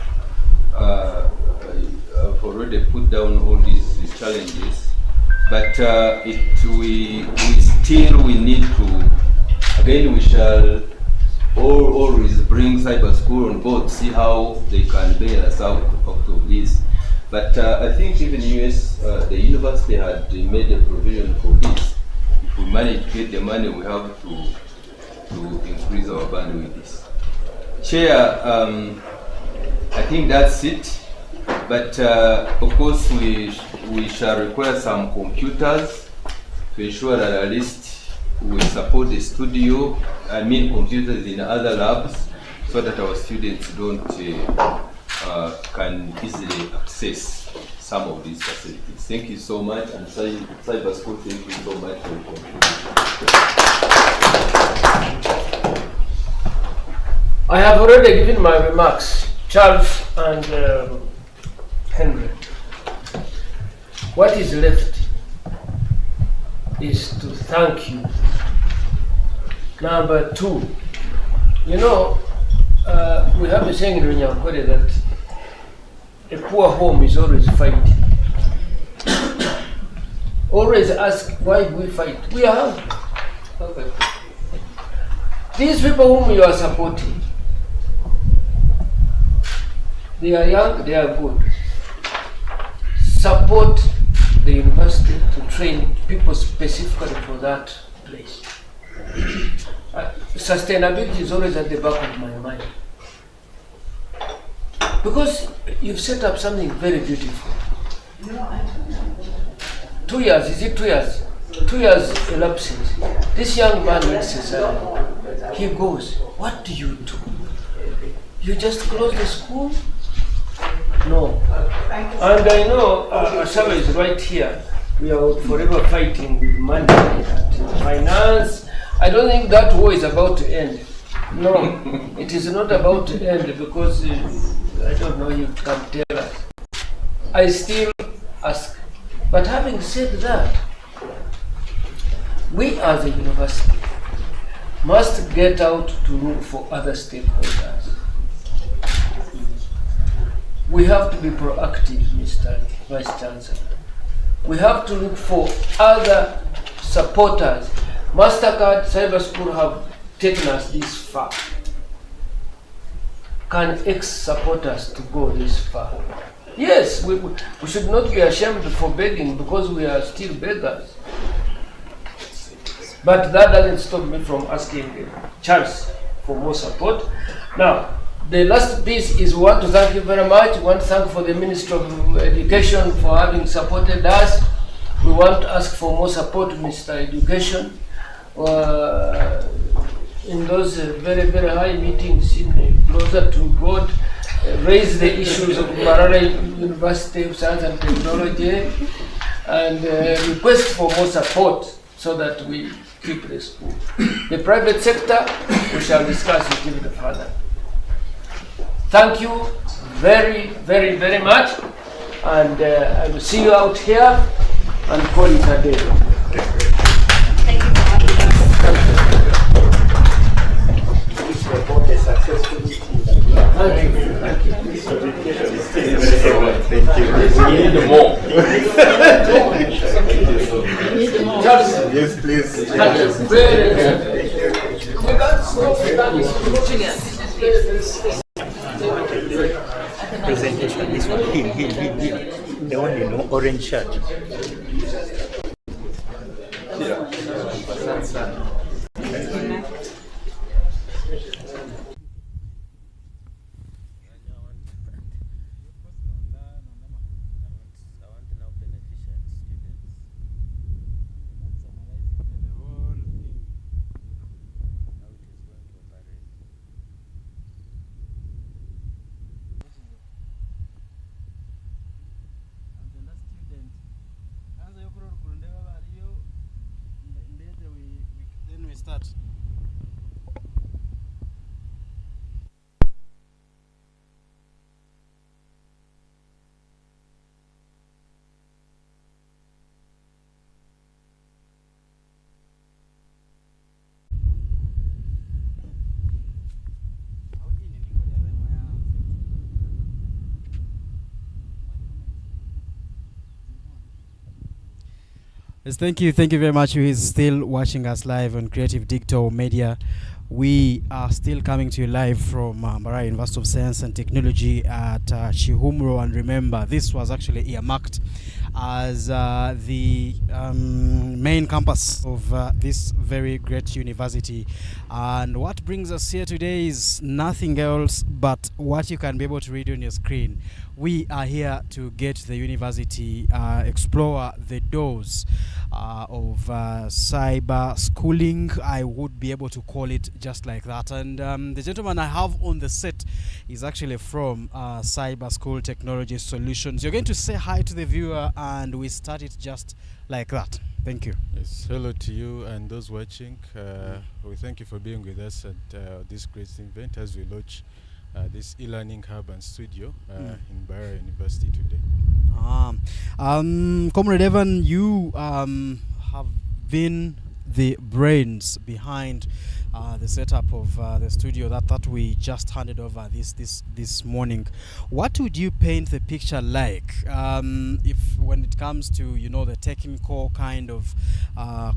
Speaker 6: I've already put down all these challenges, but we need to, again, we shall always bring cyber school on board, see how they can bail us out of this. But I think even US, the university had made a provision for this. If we manage to get the money, we have to increase our bandwidth. Chair, I think that's it. But of course, we shall require some computers to ensure that at least we support the studio. I mean, computers in other labs, so that our students can easily access some of these facilities. Thank you so much, and Cyber School, thank you so much for your contribution.
Speaker 5: I have already given my remarks, Charles and Henry. What is left is to thank you. Number 2, you know, we have a saying in Runyankore that a poor home is always fighting. Always ask, why do we fight? We are hungry. Okay. These people whom you are supporting, they are young, they are good. Support the university to train people specifically for that place. Sustainability is always at the back of my mind. Because you've set up something very beautiful. 2 years, is it 2 years? 2 years elapses. This young man needs a salary. He goes, what do? You just close the school? No. And I know Asaba is right here. We are forever fighting with money and finance. I don't think that war is about to end. No, it is not about to end because I don't know, you can tell us. I still ask. But having said that, we as a university must get out to look for other stakeholders. We have to be proactive, Mr. Vice Chancellor. We have to look for other supporters. Mastercard Cyber School have taken us this far. Can X support us to go this far? Yes, we should not be ashamed for begging because we are still beggars. But that doesn't stop me from asking Charles for more support. Now, the last piece is we want to thank you very much. We want to thank for the Ministry of Education for having supported us. We want to ask for more support, Mr. Education, in those very, very high meetings closer to God. Raise the issues of Marara University of Science and Technology and request for more support so that we keep the school. The private sector, we shall discuss it even further. Thank you very, very, very much, and I will see you out here and call it a day.
Speaker 9: Thank you for having us.
Speaker 8: This report a successful meeting.
Speaker 5: Thank you. Thank you.
Speaker 8: This certification is still
Speaker 6: Thank you. We need more.
Speaker 5: Charles,
Speaker 6: Yes, please.
Speaker 5: thank you very much. We got so many
Speaker 10: presentation. This one, him. The one in orange shirt.
Speaker 2: Then we start. Yes, thank you very much. Who is still watching us live on Creative Digital Media. We are still coming to you live from Mbarara University of Science and Technology at Chihumro. And remember, this was actually earmarked as the main campus of this very great university. And what brings us here today is nothing else but what you can be able to read on your screen. We are here to get the university explore the doors of cyber schooling. I would be able to call it just like that. And the gentleman I have on the set is actually from Cyber School Technology Solutions. You're going to say hi to the viewer and we start it just like that. Thank you.
Speaker 3: Yes, hello to you and those watching. We thank you for being with us at this great event as we launch this e-learning hub and studio in Mbarara University today.
Speaker 2: Comrade Evan, you have been the brains behind the setup of the studio that we just handed over this morning. What would you paint the picture like if when it comes to the technical kind of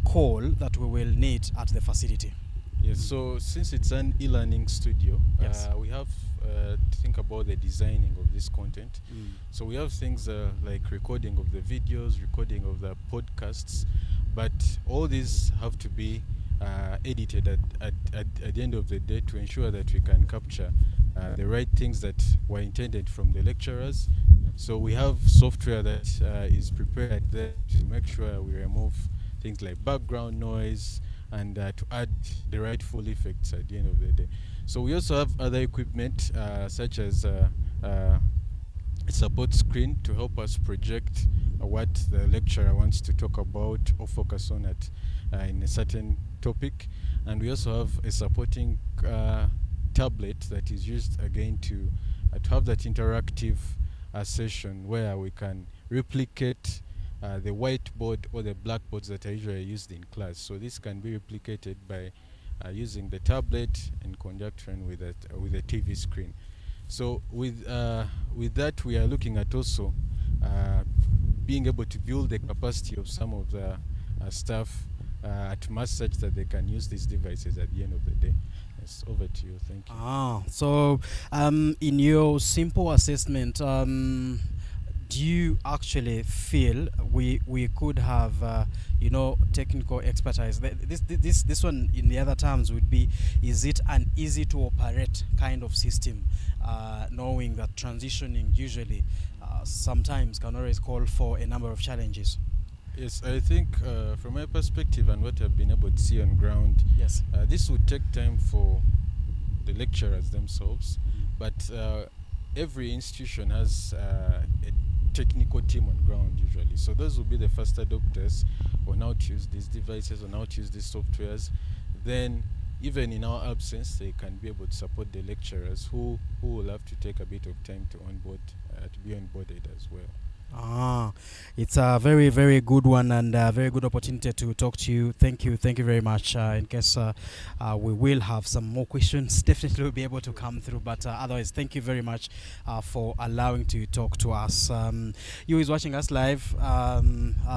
Speaker 2: call that we will need at the facility?
Speaker 3: Yes, so since it's an e-learning studio,
Speaker 2: Yes.
Speaker 3: we have to think about the designing of this content. So we have things like recording of the videos, recording of the podcasts, but all these have to be edited at the end of the day to ensure that we can capture the right things that were intended from the lecturers. So we have software that is prepared there to make sure we remove things like background noise and to add the rightful effects at the end of the day. So we also have other equipment such as a support screen to help us project what the lecturer wants to talk about or focus on at in a certain topic. And we also have a supporting tablet that is used again to have that interactive session where we can replicate the whiteboard or the blackboards that are usually used in class. So this can be replicated by using the tablet in conjunction with a TV screen. So with that, we are looking at also being able to build the capacity of some of the staff at mass such that they can use these devices at the end of the day. Yes, over to you. Thank you.
Speaker 2: So in your simple assessment, do you actually feel we could have technical expertise? This one in the other terms would be, is it an easy to operate kind of system, knowing that transitioning usually sometimes can always call for a number of challenges?
Speaker 3: Yes, I think from my perspective and what I've been able to see on ground,
Speaker 2: Yes.
Speaker 3: this would take time for the lecturers themselves, but every institution has a technical team on ground usually. So those will be the first adopters on how to use these devices, on how to use these softwares. Then even in our absence, they can be able to support the lecturers who will have to take a bit of time to onboard, to be onboarded as well.
Speaker 11: It's a very, very good one and a very good opportunity to talk to you. Thank you very much. In case we will have some more questions, definitely we'll be able to come through. But otherwise, thank you very much for allowing to talk to us. You who is watching us live,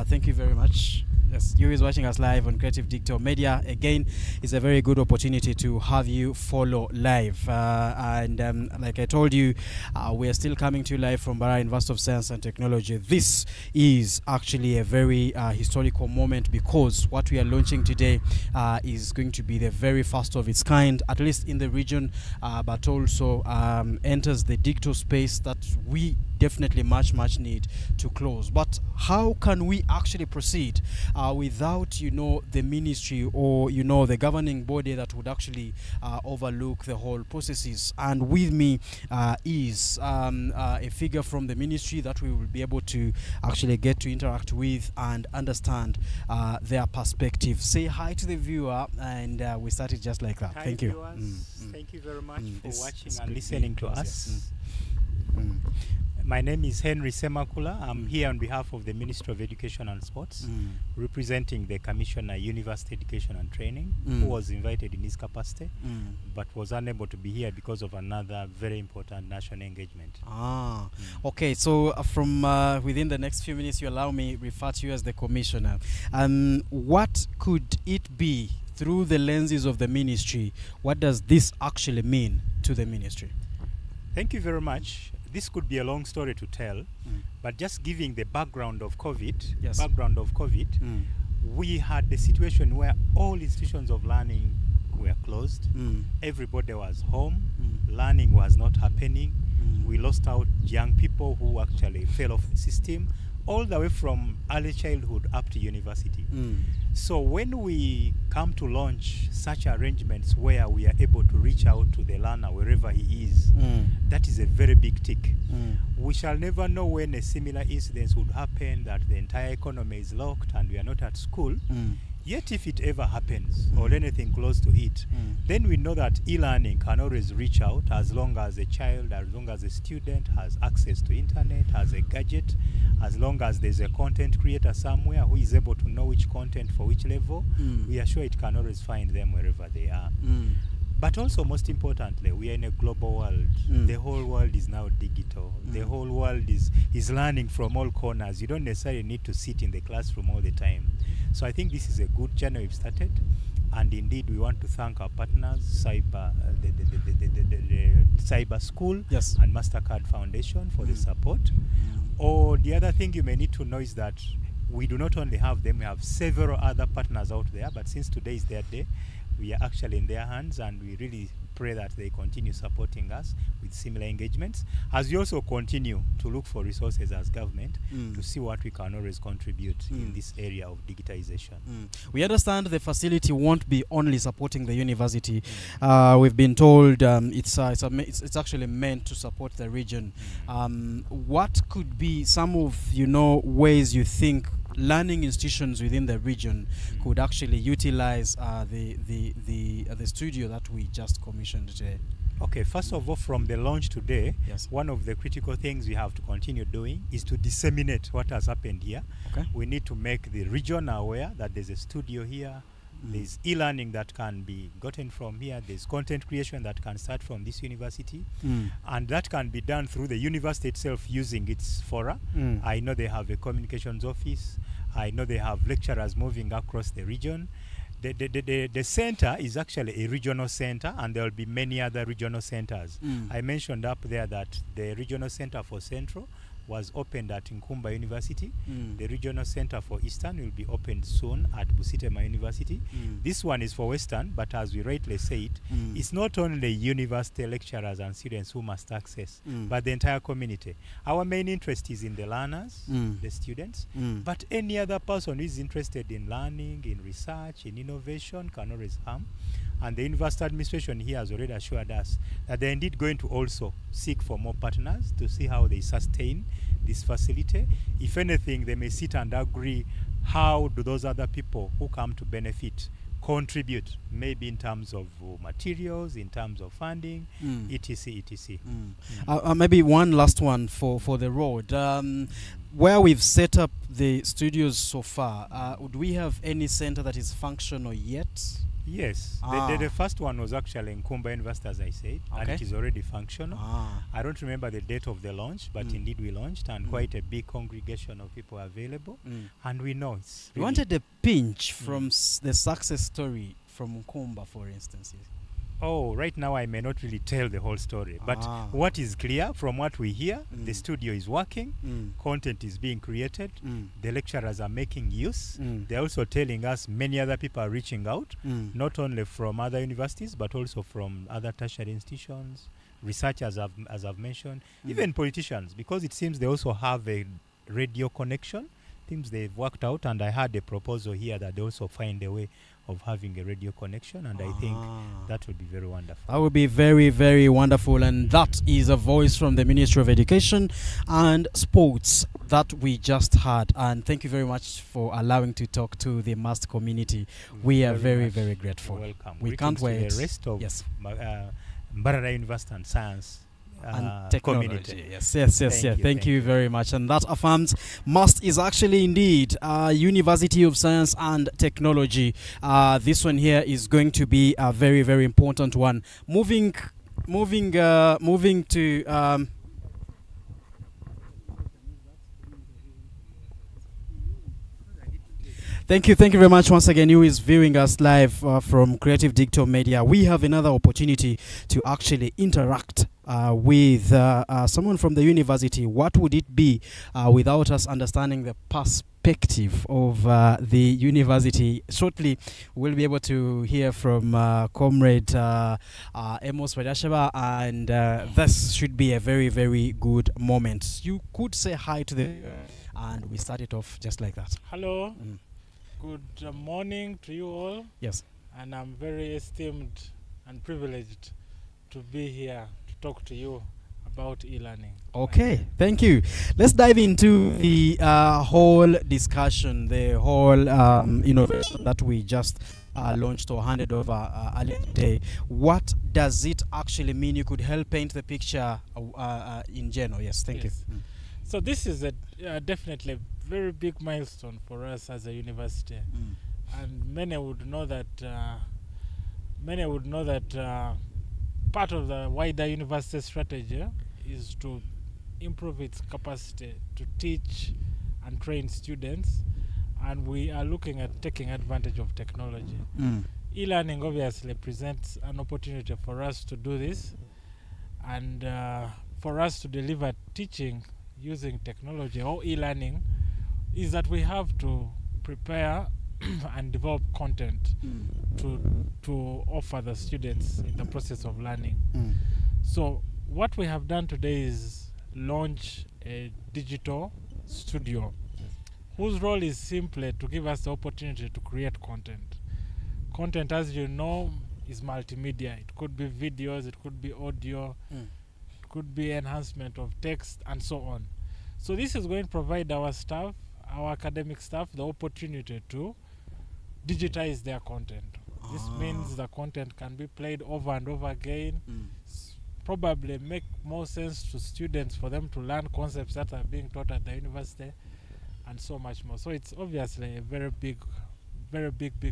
Speaker 11: thank you very much. Yes, you is watching us live on Creative Digital Media. Again, it's a very good opportunity to have you follow live. And like I told you, we are still coming to you live from Bara University of Science and Technology. This is actually a very historical moment, because what we are launching today is going to be the very first of its kind, at least in the region, but also enters the digital space that we definitely much need to close. But how can we actually proceed without the ministry or the governing body that would actually overlook the whole processes? And with me is a figure from the ministry that we will be able to actually get to interact with and understand their perspective. Say hi to the viewer, and we started just like that.
Speaker 8: Hi,
Speaker 11: thank you.
Speaker 8: Viewers. Thank you very much for watching
Speaker 11: it's
Speaker 8: and
Speaker 11: good
Speaker 8: listening to
Speaker 11: being
Speaker 8: us. My name is Henry Semakula. I'm here on behalf of the Ministry of Education and Sports, representing the Commissioner University Education and Training, who was invited in his capacity, but was unable to be here because of another very important national engagement.
Speaker 11: Okay, so from within the next few minutes, you allow me refer to you as the Commissioner. What could it be through the lenses of the ministry? What does this actually mean to the ministry?
Speaker 8: Thank you very much. This could be a long story to tell, but just giving the background of COVID, we had the situation where all institutions of learning were closed. Everybody was home. Learning was not happening. We lost out young people who actually fell off the system, all the way from early childhood up to university. So when we come to launch such arrangements where we are able to reach out to the learner wherever he is, that is a very big tick. We shall never know when a similar incident would happen, that the entire economy is locked and we are not at school. Yet if it ever happens, or anything close to it, then we know that e-learning can always reach out, as long as a child, as long as a student has access to internet, has a gadget, as long as there's a content creator somewhere who is able to know which content for which level, we are sure it can always find them wherever they are. But also, most importantly, we are in a global world. The whole world is now digital. The whole world is learning from all corners. You don't necessarily need to sit in the classroom all the time. So I think this is a good journey we've started. And indeed, we want to thank our partners, the Cyber School and Mastercard Foundation for the support. Or the other thing you may need to know is that we do not only have them, we have several other partners out there. But since today is their day, we are actually in their hands, and we really pray that they continue supporting us with similar engagements, as we also continue to look for resources as government to see what we can always contribute in this area of digitization.
Speaker 11: We understand the facility won't be only supporting the university. We've been told it's actually meant to support the region. What could be some of ways you think learning institutions within the region could actually utilize the studio that we just commissioned today?
Speaker 8: Okay, first of all, from the launch today, one of the critical things we have to continue doing is to disseminate what has happened here. We need to make the region aware that there's a studio here. There's e-learning that can be gotten from here. There's content creation that can start from this university. And that can be done through the university itself using its fora. I know they have a communications office. I know they have lecturers moving across the region. The center is actually a regional center, and there will be many other regional centers. I mentioned up there that the regional center for Central was opened at Nkumba University. The regional center for Eastern will be opened soon at Busitema University. This one is for Western, but as we rightly said, it's not only university lecturers and students who must access, but the entire community. Our main interest is in the learners, the students, but any other person who is interested in learning, in research, in innovation can always come. And the university administration here has already assured us that they're indeed going to also seek for more partners to see how they sustain this facility. If anything, they may sit and agree how do those other people who come to benefit
Speaker 12: contribute, maybe in terms of materials, in terms of funding, etc. etc.
Speaker 11: Maybe one last one for the road. Where we've set up the studios so far, would we have any center that is functional yet?
Speaker 12: Yes, the first one was actually in Kumba University, as I said, and it is already functional. I don't remember the date of the launch, but indeed we launched, and quite a big congregation of people available, and we know it's
Speaker 11: We wanted a pinch from the success story from Kumba, for instance.
Speaker 12: Oh, right now I may not really tell the whole story, but what is clear from what we hear, the studio is working, content is being created, the lecturers are making use. They're also telling us many other people are reaching out, not only from other universities, but also from other tertiary institutions, researchers, as I've mentioned, even politicians, because it seems they also have a radio connection. Things they've worked out, and I had a proposal here that they also find a way of having a radio connection, and I think that would be very wonderful.
Speaker 11: That would be very, very wonderful, and that is a voice from the Ministry of Education and Sports that we just heard. And thank you very much for allowing to talk to the MAST community. We are very, very grateful.
Speaker 12: Welcome.
Speaker 11: We can't wait.
Speaker 12: To the rest of Mbarara University and Science
Speaker 11: and technology.
Speaker 12: Community.
Speaker 11: Yes. Thank you very much. And that affirms MAST is actually indeed University of Science and Technology. This one here is going to be a very, very important one. Moving to Thank you very much once again. Who is viewing us live from Creative Digital Media? We have another opportunity to actually interact with someone from the university. What would it be without us understanding the perspective of the university? Shortly, we'll be able to hear from Comrade Amos Wadashaba, and this should be a very, very good moment. You could say hi to the and we start it off just like that.
Speaker 2: Hello. Good morning to you all.
Speaker 11: Yes.
Speaker 2: And I'm very esteemed and privileged to be here to talk to you about e-learning.
Speaker 11: Okay, thank you. Let's dive into the whole discussion, the whole innovation that we just launched or handed over earlier today. What does it actually mean? You could help paint the picture in general. Yes, thank you.
Speaker 2: So this is a definitely very big milestone for us as a university, and many would know that part of the wider university strategy is to improve its capacity to teach and train students, and we are looking at taking advantage of technology. E-learning obviously presents an opportunity for us to do this, and for us to deliver teaching using technology or e-learning is that we have to prepare and develop content to offer the students in the process of learning. So what we have done today is launch a digital studio whose role is simply to give us the opportunity to create content. Content, as you know, is multimedia. It could be videos, it could be audio, it could be enhancement of text, and so on. So this is going to provide our staff, our academic staff, the opportunity to digitize their content. This means the content can be played over and over again, probably make more sense to students for them to learn concepts that are being taught at the university, and so much more. So it's obviously a very big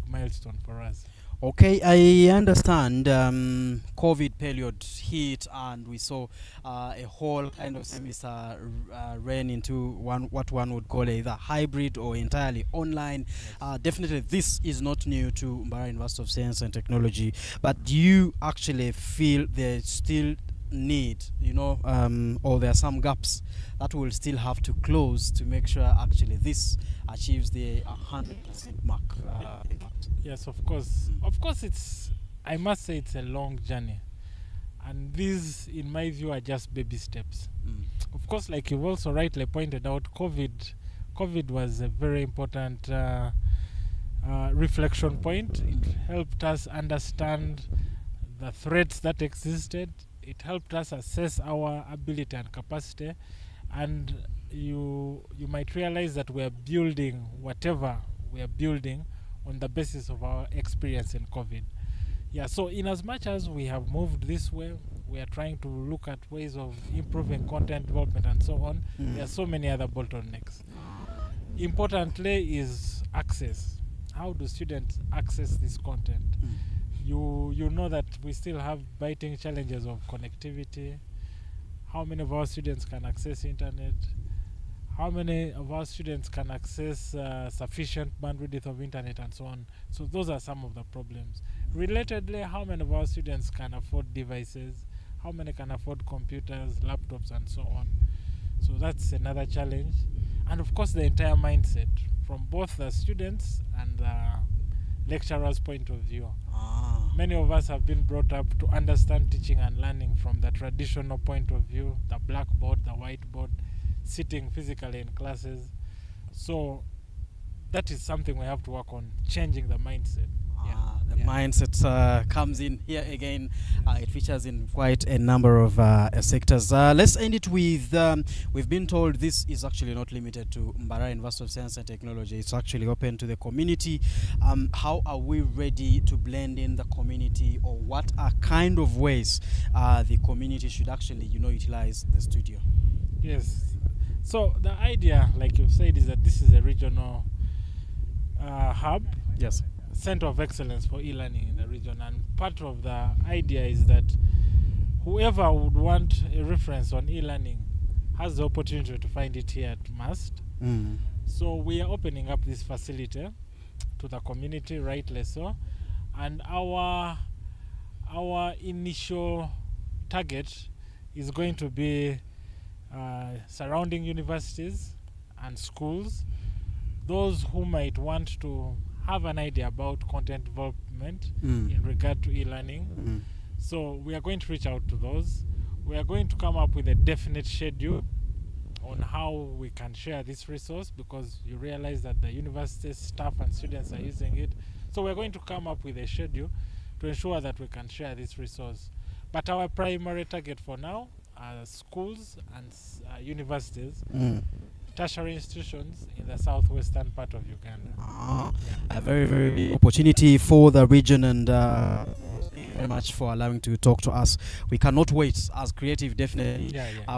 Speaker 2: milestone for us.
Speaker 11: Okay, I understand COVID period hit, and we saw a whole kind of semester ran into what one would call either hybrid or entirely online. Definitely this is not new to Mbarara University of Science and Technology, but do you actually feel there's still need, or there are some gaps that will still have to close to make sure actually this achieves the 100% mark?
Speaker 2: Yes, of course. Of course, I must say it's a long journey. And these, in my view, are just baby steps. Of course, like you've also rightly pointed out, COVID was a very important reflection point. It helped us understand the threats that existed. It helped us assess our ability and capacity. And you might realize that we're building whatever we're building on the basis of our expertise. experience in COVID. Yeah, so in as much as we have moved this way, we are trying to look at ways of improving content development and so on. There are so many other bottlenecks. Importantly is access. How do students access this content? You know that we still have biting challenges of connectivity. How many of our students can access internet? How many of our students can access sufficient bandwidth of internet and so on? So those are some of the problems. Relatedly, how many of our students can afford devices? How many can afford computers, laptops, and so on? So that's another challenge. And of course, the entire mindset from both the students and the lecturer's point of view. Many of us have been brought up to understand teaching and learning from the traditional point of view, the blackboard, the whiteboard, sitting physically in classes. So that is something we have to work on, changing the mindset.
Speaker 11: The mindset comes in here again. It features in quite a number of sectors. Let's end it with, we've been told this is actually not limited to Mbarara University of Science and Technology. It's actually open to the community. How are we ready to blend in the community, or what are kind of ways the community should actually, utilize the studio?
Speaker 2: Yes. So the idea, like you've said, is that this is a regional hub.
Speaker 11: Yes.
Speaker 2: Center of excellence for e-learning in the region, and part of the idea is that whoever would want a reference on e-learning has the opportunity to find it here at MAST. So we are opening up this facility to the community, rightly so, and our initial target is going to be surrounding universities and schools, those who might want to have an idea about content development in regard to e-learning. So we are going to reach out to those. We are going to come up with a definite schedule on how we can share this resource, because you realize that the university staff and students are using it. So we're going to come up with a schedule to ensure that we can share this resource. But our primary target for now are schools and universities, tertiary institutions in the southwestern part of Uganda.
Speaker 11: A very, very big opportunity for the region, and thank you very much for allowing to talk to us. We cannot wait, as creative, definitely.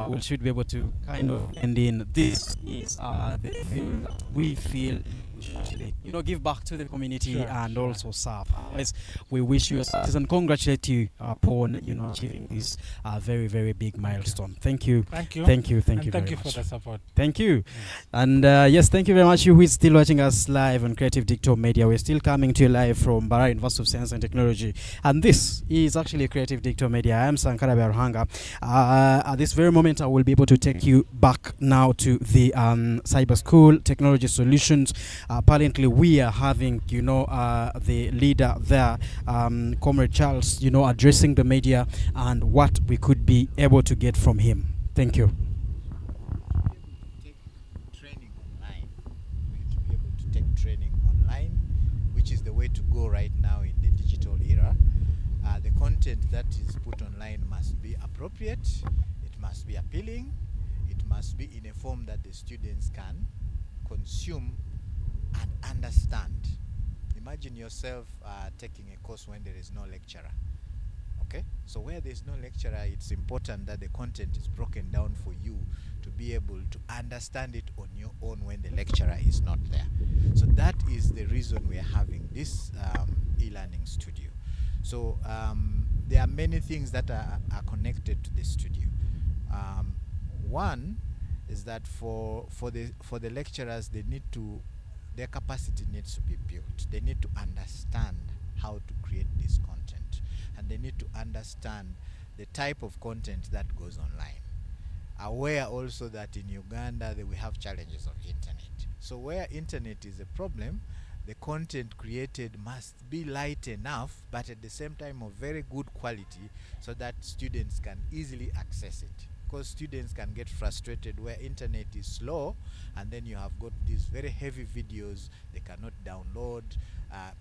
Speaker 11: We should be able to kind of end in. This is the field that we feel we should actually, give back to the community and also serve. Otherwise, we wish you a success and congratulate you upon, achieving this very, very big milestone. Thank you.
Speaker 2: Thank you.
Speaker 11: Thank you. Thank you
Speaker 2: Thank
Speaker 11: very
Speaker 2: you
Speaker 11: much.
Speaker 2: for the support.
Speaker 11: Thank you. And yes, thank you very much, you who is still watching us live on Creative Dicto Media. We're still coming to you live from Mbarara University of Science and Technology, and this is actually Creative Dicto Media. I am Sankara Beruhanga. At this very moment, I will be able to take you back now to the Cyber School Technology Solutions. Apparently, we are having, the leader there, Comrade Charles, addressing the media and what we could be able to get from him. Thank you.
Speaker 7: Training online, which is the way to go right now in the digital era. The content that is put online must be appropriate, it must be appealing, it must be in a form that the students can consume and understand. Imagine yourself taking a course when there is no lecturer. Okay, so where there's no lecturer, it's important that the content is broken down for you to be able to understand it on your own when the lecturer is not there. So that is the reason we are having this e-learning studio. So there are many things that are connected to the studio. One is that for the lecturers, their capacity needs to be built. They need to understand how to create this content, and they need to understand the type of content that goes online. Aware also that in Uganda we have challenges of internet. So where internet is a problem, the content created must be light enough, but at the same time of very good quality, so that students can easily access it. Because students can get frustrated where internet is slow, and then you have got these very heavy videos they cannot download.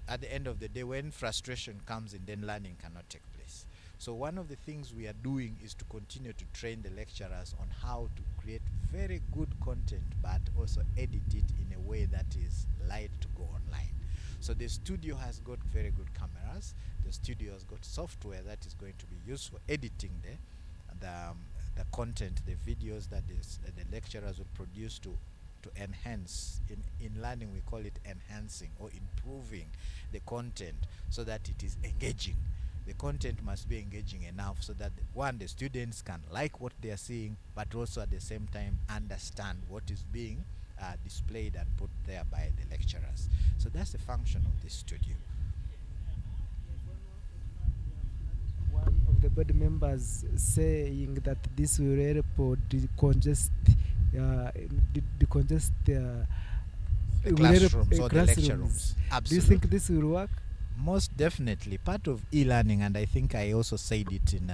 Speaker 7: At the end of the day, when frustration comes in, then learning cannot take place. So one of the things we are doing is to continue to train the lecturers on how to create very good content, but also edit it in a way that is light to go online. So the studio has got very good cameras. The studio has got software that is going to be used for editing the content, the videos that the lecturers will produce to enhance. In learning, we call it enhancing or improving the content so that it is engaging. The content must be engaging enough so that one, the students can like what they are seeing, but also at the same time understand what is being displayed and put there by the lecturers. So that's the function of this studio.
Speaker 13: One of the board members saying that this will help decongest
Speaker 7: the classrooms or the lecture rooms. Absolutely.
Speaker 13: Do you think this will work?
Speaker 7: Most definitely, part of e-learning, and I think I also said it in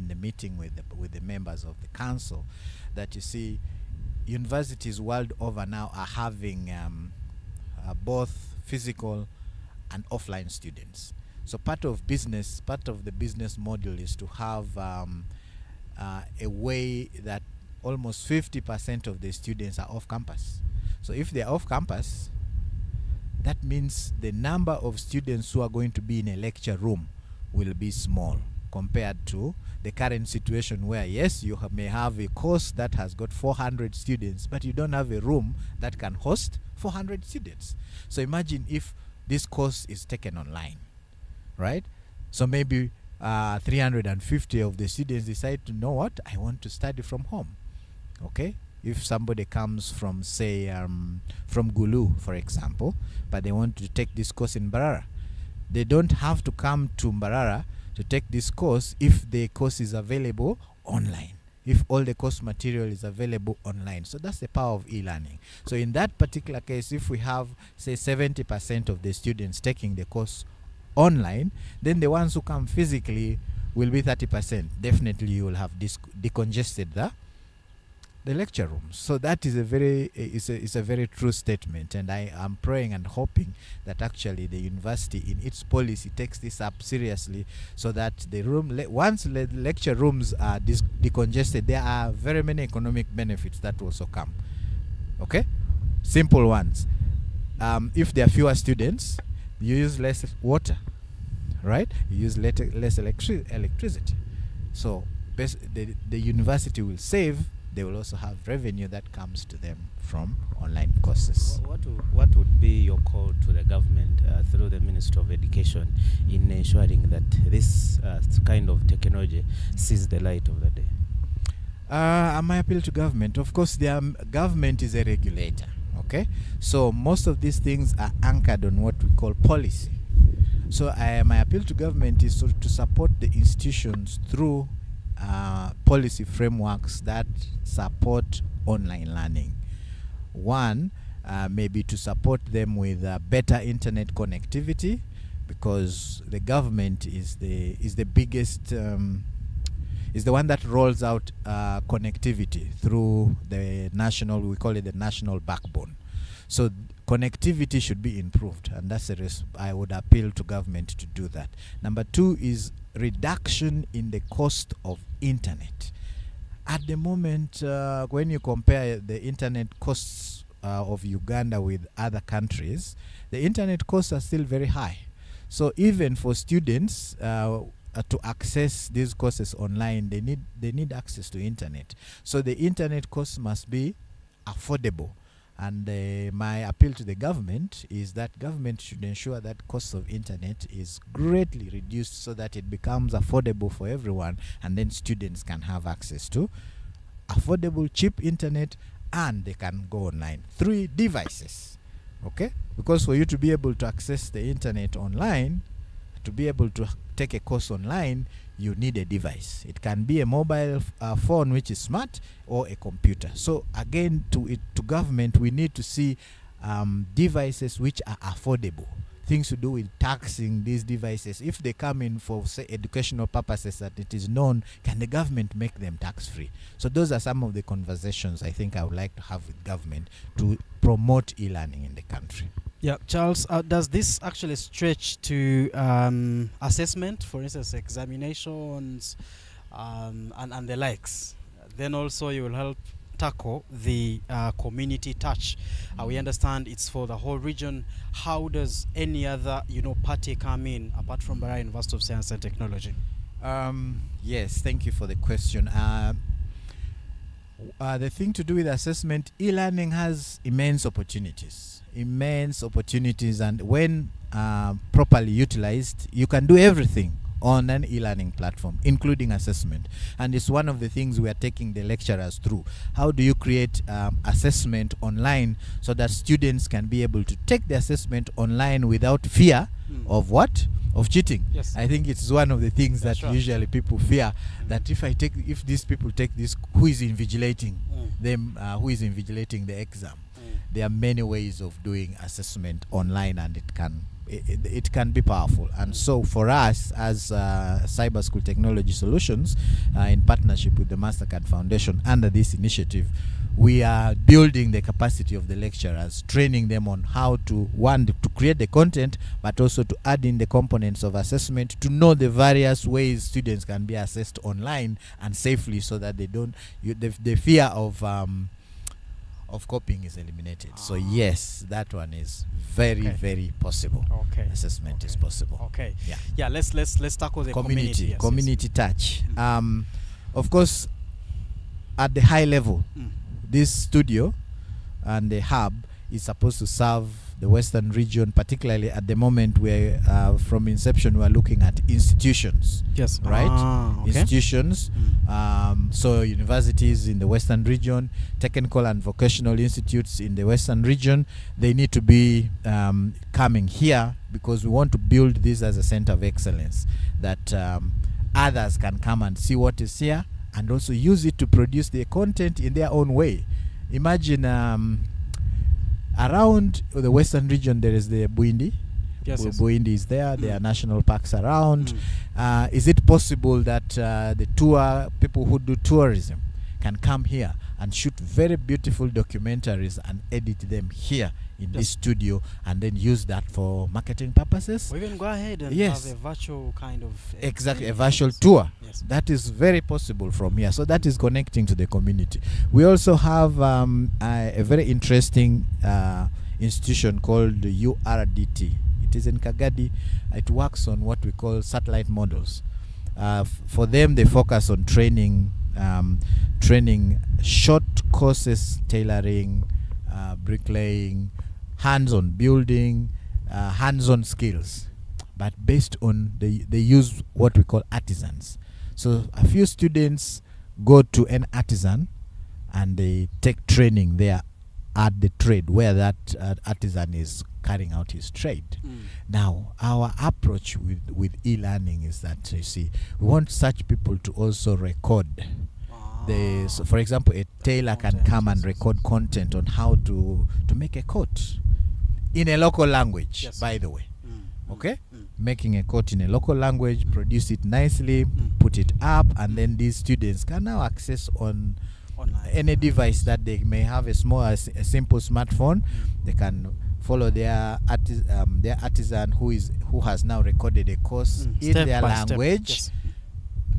Speaker 7: the meeting with the members of the council, that you see, universities world over now are having both physical and offline students. So part of the business model is to have a way that almost 50% of the students are off campus. So if they're off campus, that means the number of students who are going to be in a lecture room will be small compared to the current situation where, yes, you may have a course that has got 400 students, but you don't have a room that can host 400 students. So imagine if this course is taken online, right? So maybe 350 of the students decide to know what, I want to study from home. Okay, if somebody comes from, say, from Gulu, for example, but they want to take this course in Mbarara, they don't have to come to Mbarara to take this course if the course is available online, if all the course material is available online. So that's the power of e-learning. So in that particular case, if we have, say, 70% of the students taking the course online, then the ones who come physically will be 30%. Definitely you will have decongested the lecture rooms. So that is a very true statement, and I am praying and hoping that actually the university in its policy takes this up seriously, so that the once lecture rooms are decongested, there are very many economic benefits that also come. Okay, simple ones. If there are fewer students, you use less water, right? You use less electricity. So the university will save. They will also have revenue that comes to them from online courses.
Speaker 14: What would be your call to the government through the Ministry of Education in ensuring that this kind of technology sees the light of the day?
Speaker 7: My appeal to government, of course, the government is a regulator. Okay, so most of these things are anchored on what we call policy. So my appeal to government is to support the institutions through policy frameworks that support online learning. One, maybe to support them with better internet connectivity, because the government is the biggest, is the one that rolls out connectivity through the national, we call it the national backbone. So connectivity should be improved, and that's I would appeal to government to do that. Number two is reduction in the cost of internet. At the moment, when you compare the internet costs of Uganda with other countries, the internet costs are still very high. So even for students to access these courses online, they need access to internet. So the internet costs must be affordable. And my appeal to the government is that government should ensure that cost of internet is greatly reduced so that it becomes affordable for everyone, and then students can have access to affordable, cheap internet, and they can go online. 3 devices, okay? Because for you to be able to access the internet online, to be able to take a course online, you need a device. It can be a mobile phone which is smart, or a computer. So again, to government, we need to see devices which are affordable. Things to do with taxing these devices. If they come in for, say, educational purposes that it is known, can the government make them tax-free? So those are some of the conversations I think I would like to have with government to promote e-learning in the country.
Speaker 11: Yeah, Charles, does this actually stretch to assessment, for instance, examinations and the likes? Then also you will help tackle the community touch. We understand it's for the whole region. How does any other, party come in apart from Mbarara University of Science and Technology?
Speaker 15: Yes, thank you for the question. The thing to do with assessment, e-learning has immense opportunities, and when properly utilized, you can do everything on an e-learning platform, including assessment. And it's one of the things we are taking the lecturers through. How do you create assessment online so that students can be able to take the assessment online without fear of what? Of cheating.
Speaker 11: Yes.
Speaker 15: I think it's one of the things that usually people fear, that if these people take this, who is invigilating them, who is invigilating the exam? There are many ways of doing assessment online, and it can be powerful. And so for us as Cyber School Technology Solutions, in partnership with the Mastercard Foundation under this initiative, we are building the capacity of the lecturers, training them on how to create the content, but also to add in the components of assessment, to know the various ways students can be assessed online and safely, so that they don't the fear of copying is eliminated. So yes, that one is very possible.
Speaker 11: Okay.
Speaker 15: Assessment is possible.
Speaker 11: Okay.
Speaker 15: Yeah.
Speaker 11: Let's tackle the community.
Speaker 15: Community touch. Of course, at the high level, this studio and the hub is supposed to serve the Western region, particularly at the moment where from inception we are looking at institutions.
Speaker 11: Yes.
Speaker 15: Right?
Speaker 11: Okay.
Speaker 15: Institutions. So universities in the Western region, technical and vocational institutes in the Western region, they need to be coming here, because we want to build this as a center of excellence, that others can come and see what is here and also use it to produce their content in their own way. Imagine around the Western region there is the Buindi.
Speaker 11: Yes.
Speaker 15: Buindi is there. There are national parks around. Is it possible that the people who do tourism can come here and shoot very beautiful documentaries and edit them here in this studio, and then use that for marketing purposes?
Speaker 11: Or even go ahead and
Speaker 15: Yes.
Speaker 11: have a virtual kind of
Speaker 15: Exactly, a virtual tour.
Speaker 11: Yes.
Speaker 15: That is very possible from here. So that is connecting to the community. We also have a very interesting institution called URDT. It is in Kagadi. It works on what we call satellite models. For them, they focus on training short courses, tailoring, bricklaying, hands-on building, hands-on skills, but based on they use what we call artisans. So a few students go to an artisan and they take training there at the trade where that artisan is carrying out his trade. Now, our approach with e-learning is that, you see, we want such people to also record. So for example, a tailor can come and record content on how to make a coat in a local language, by the way. Okay? Making a coat in a local language, produce it nicely, put it up, and then these students can now access on any device that they may have, a simple smartphone. They can follow their artisan who has now recorded a course in their language,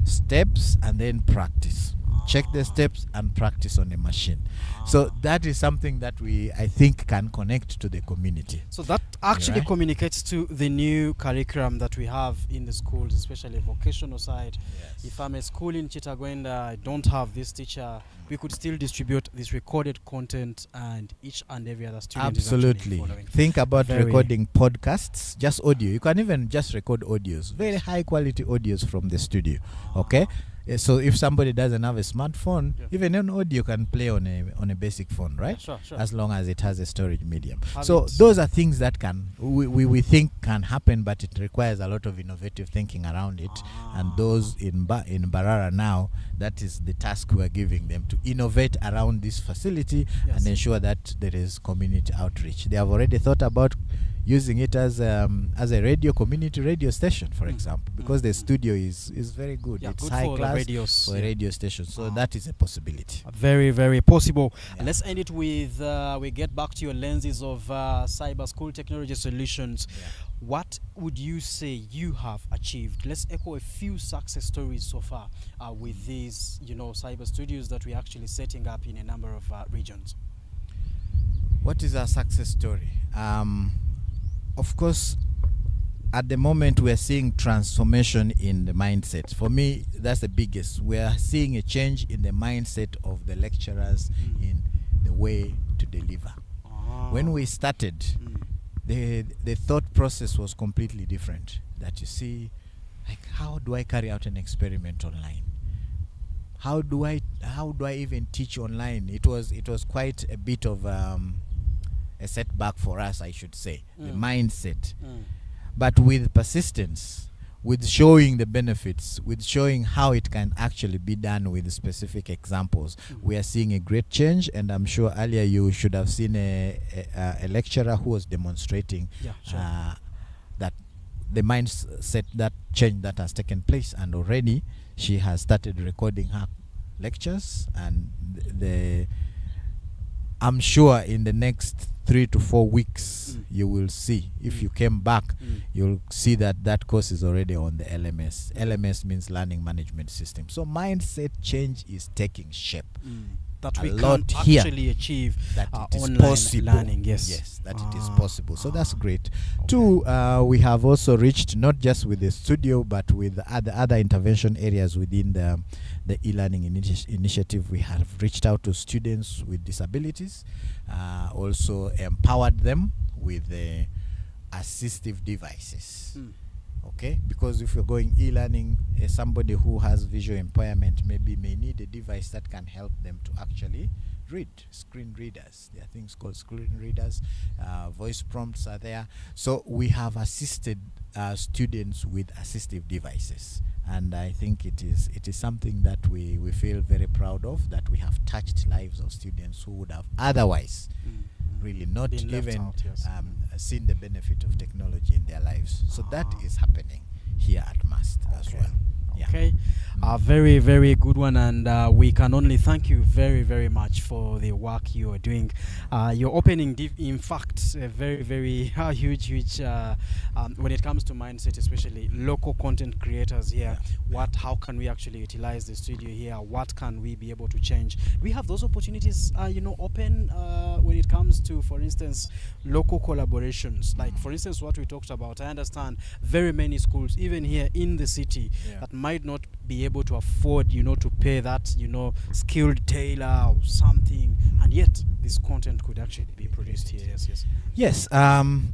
Speaker 15: steps, and then practice. Check the steps and practice on a machine. So that is something that I think can connect to the community.
Speaker 11: So that actually communicates to the new curriculum that we have in the schools, especially vocational side. Yes. If I'm a school in Chitagwenda, I don't have this teacher, we could still distribute this recorded content, and each and every other student
Speaker 15: absolutely
Speaker 11: is following.
Speaker 15: Think about recording podcasts, just audio. You can even just record audios, very high quality audios from the studio. Okay? So if somebody doesn't have a smartphone, even an audio can play on a basic phone, right?
Speaker 11: Sure.
Speaker 15: As long as it has a storage medium. So those are things that we think can happen, but it requires a lot of innovative thinking around it. And those in Mbarara now, that is the task we are giving them, to innovate around this facility and ensure that there is community outreach. They have already thought about using it as a radio, community radio station, for example, because the studio is very good.
Speaker 11: Yeah,
Speaker 15: it's
Speaker 11: good
Speaker 15: high
Speaker 11: for the
Speaker 15: class
Speaker 11: radios,
Speaker 15: for a radio station. So that is a possibility.
Speaker 11: Very, very possible. And let's end it with, we get back to your lenses of cyber school technology solutions. What would you say you have achieved? Let's echo a few success stories so far with these, cyber studios that we're actually setting up in a number of regions.
Speaker 15: What is our success story? Of course, at the moment we are seeing transformation in the mindset. For me, that's the biggest. We are seeing a change in the mindset of the lecturers in the way to deliver. When we started, the thought process was completely different. That you see, like, how do I carry out an experiment online? How do I even teach online? It was quite a bit of a setback for us, I should say, the mindset. But with persistence, with showing the benefits, with showing how it can actually be done with specific examples, we are seeing a great change. And I'm sure earlier you should have seen a lecturer who was demonstrating that the mindset, that change that has taken place, and already she has started recording her lectures, and I'm sure in the next 3 to 4 weeks you will see, if you came back, you'll see that course is already on the LMS. LMS means Learning Management System. So mindset change is taking shape.
Speaker 11: That we
Speaker 15: can
Speaker 11: actually achieve
Speaker 15: that it is
Speaker 11: online
Speaker 15: possible.
Speaker 11: learning. Yes,
Speaker 15: that it is possible. So that's great. Two, we have also reached not just with the studio, but with other intervention areas within the e-learning initiative. We have reached out to students with disabilities, also empowered them with assistive devices. Okay, because if you're going e-learning, somebody who has visual impairment maybe may need a device that can help them to actually read. Screen readers, there are things called screen readers. Voice prompts are there. So we have assisted students with assistive devices, and I think it is something that we feel very proud of, that we have touched lives of students who would have otherwise really not even seen the benefit of technology in their lives. So that is happening here at MAST as well.
Speaker 11: Okay, a very, very good one, and we can only thank you very, very much for the work you are doing. You're opening, in fact, a very, very huge, when it comes to mindset, especially local content creators here. How can we actually utilize the studio here? What can we be able to change? We have those opportunities, open when it comes to, for instance, local collaborations. Like, for instance, what we talked about. I understand very many schools, even here in the city, that might not be able to afford, to pay that, skilled tailor or something, and yet this content could actually be produced here. Yes.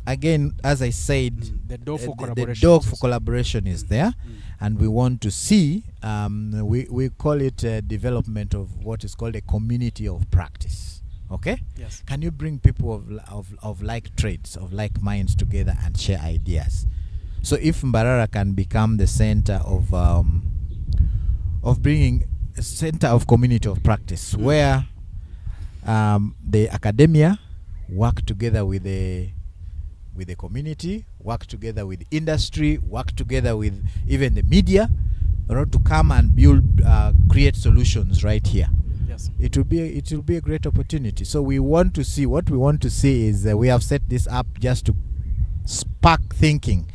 Speaker 15: Again, as I said,
Speaker 11: the door for
Speaker 15: collaboration is there, and we want to see, we call it development of what is called a community of practice. Okay?
Speaker 11: Yes.
Speaker 15: Can you bring people of like trades, of like minds together and share ideas? So if Mbarara can become the center of bringing a center of community of practice, where the academia work together with the community, work together with industry, work together with even the media, to come and create solutions right here.
Speaker 11: Yes.
Speaker 15: It will be a great opportunity. So we want to see, what we want to see is we have set this up just to spark thinking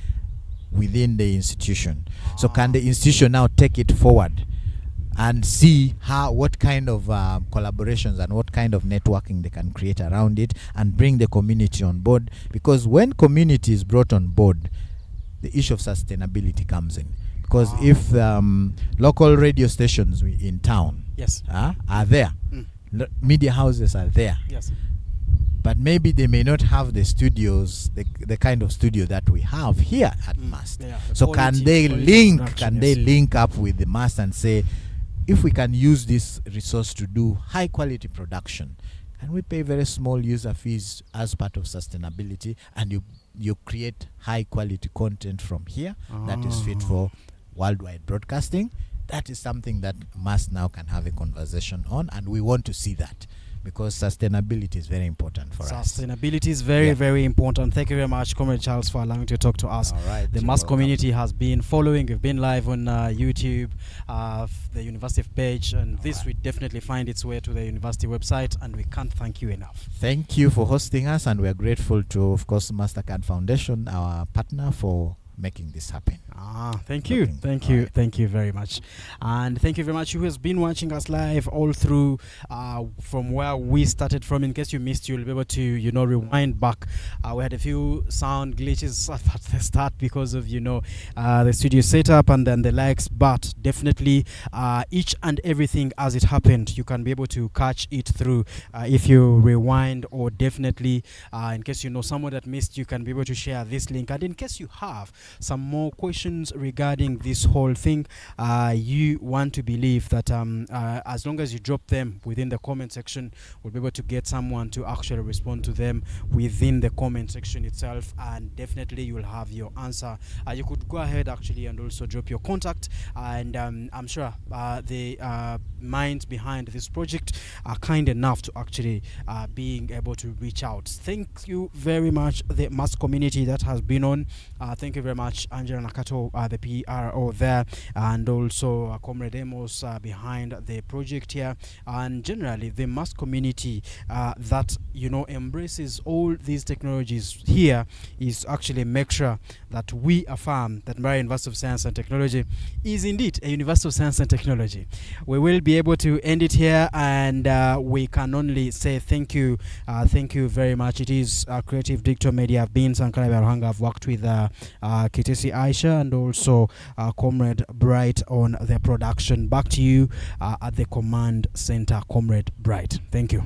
Speaker 15: within the institution. So can the institution now take it forward and see what kind of collaborations and what kind of networking they can create around it, and bring the community on board? Because when community is brought on board, the issue of sustainability comes in. Because if local radio stations in town are there, media houses are there, but maybe they may not have the studios, the kind of studio that we have here at MAST. So can they link up with the MAST and say, if we can use this resource to do high quality production, can we pay very small user fees as part of sustainability, and you create high quality content from here that is fit for worldwide broadcasting? That is something that MAST now can have a conversation on, and we want to see that. because sustainability is very important for us.
Speaker 11: Sustainability is very, very important. Thank you very much, Comrade Charles, for allowing to talk to us.
Speaker 15: All right,
Speaker 11: the mass community has been following. We've been live on YouTube, the university page, and this will definitely find its way to the university website, and we can't thank you enough.
Speaker 15: Thank you for hosting us, and we are grateful to, of course, Mastercard Foundation, our partner, for making this happen.
Speaker 11: Thank you. Thank you. Thank you very much. And thank you very much who has been watching us live all through from where we started from. In case you missed, you'll be able to, rewind back. We had a few sound glitches at the start because of, the studio setup and then the likes, but definitely each and everything as it happened, you can be able to catch it through if you rewind, or definitely in case you know someone that missed, you can be able to share this link. And in case you have some more questions regarding this whole thing, you want to believe that as long as you drop them within the comment section, we'll be able to get someone to actually respond to them within the comment section itself, and definitely you'll have your answer. You could go ahead actually and also drop your contact, and I'm sure the minds behind this project are kind enough to actually being able to reach out. Thank you very much, the mass community that has been on. Thank you very much, Angela Nakato, the PRO there, and also Comrade Amos behind the project here, and generally the mass community that embraces all these technologies here is actually make sure that we affirm that Mbarara University of Science and Technology is indeed a University of Science and Technology. We will be able to end it here, and we can only say thank you very much. It is Creative Digital Media. I've been Sankara Biaruhanga. I've worked with Kitesi Aisha and also Comrade Bright on the production. Back to you at the command center, Comrade Bright. Thank you.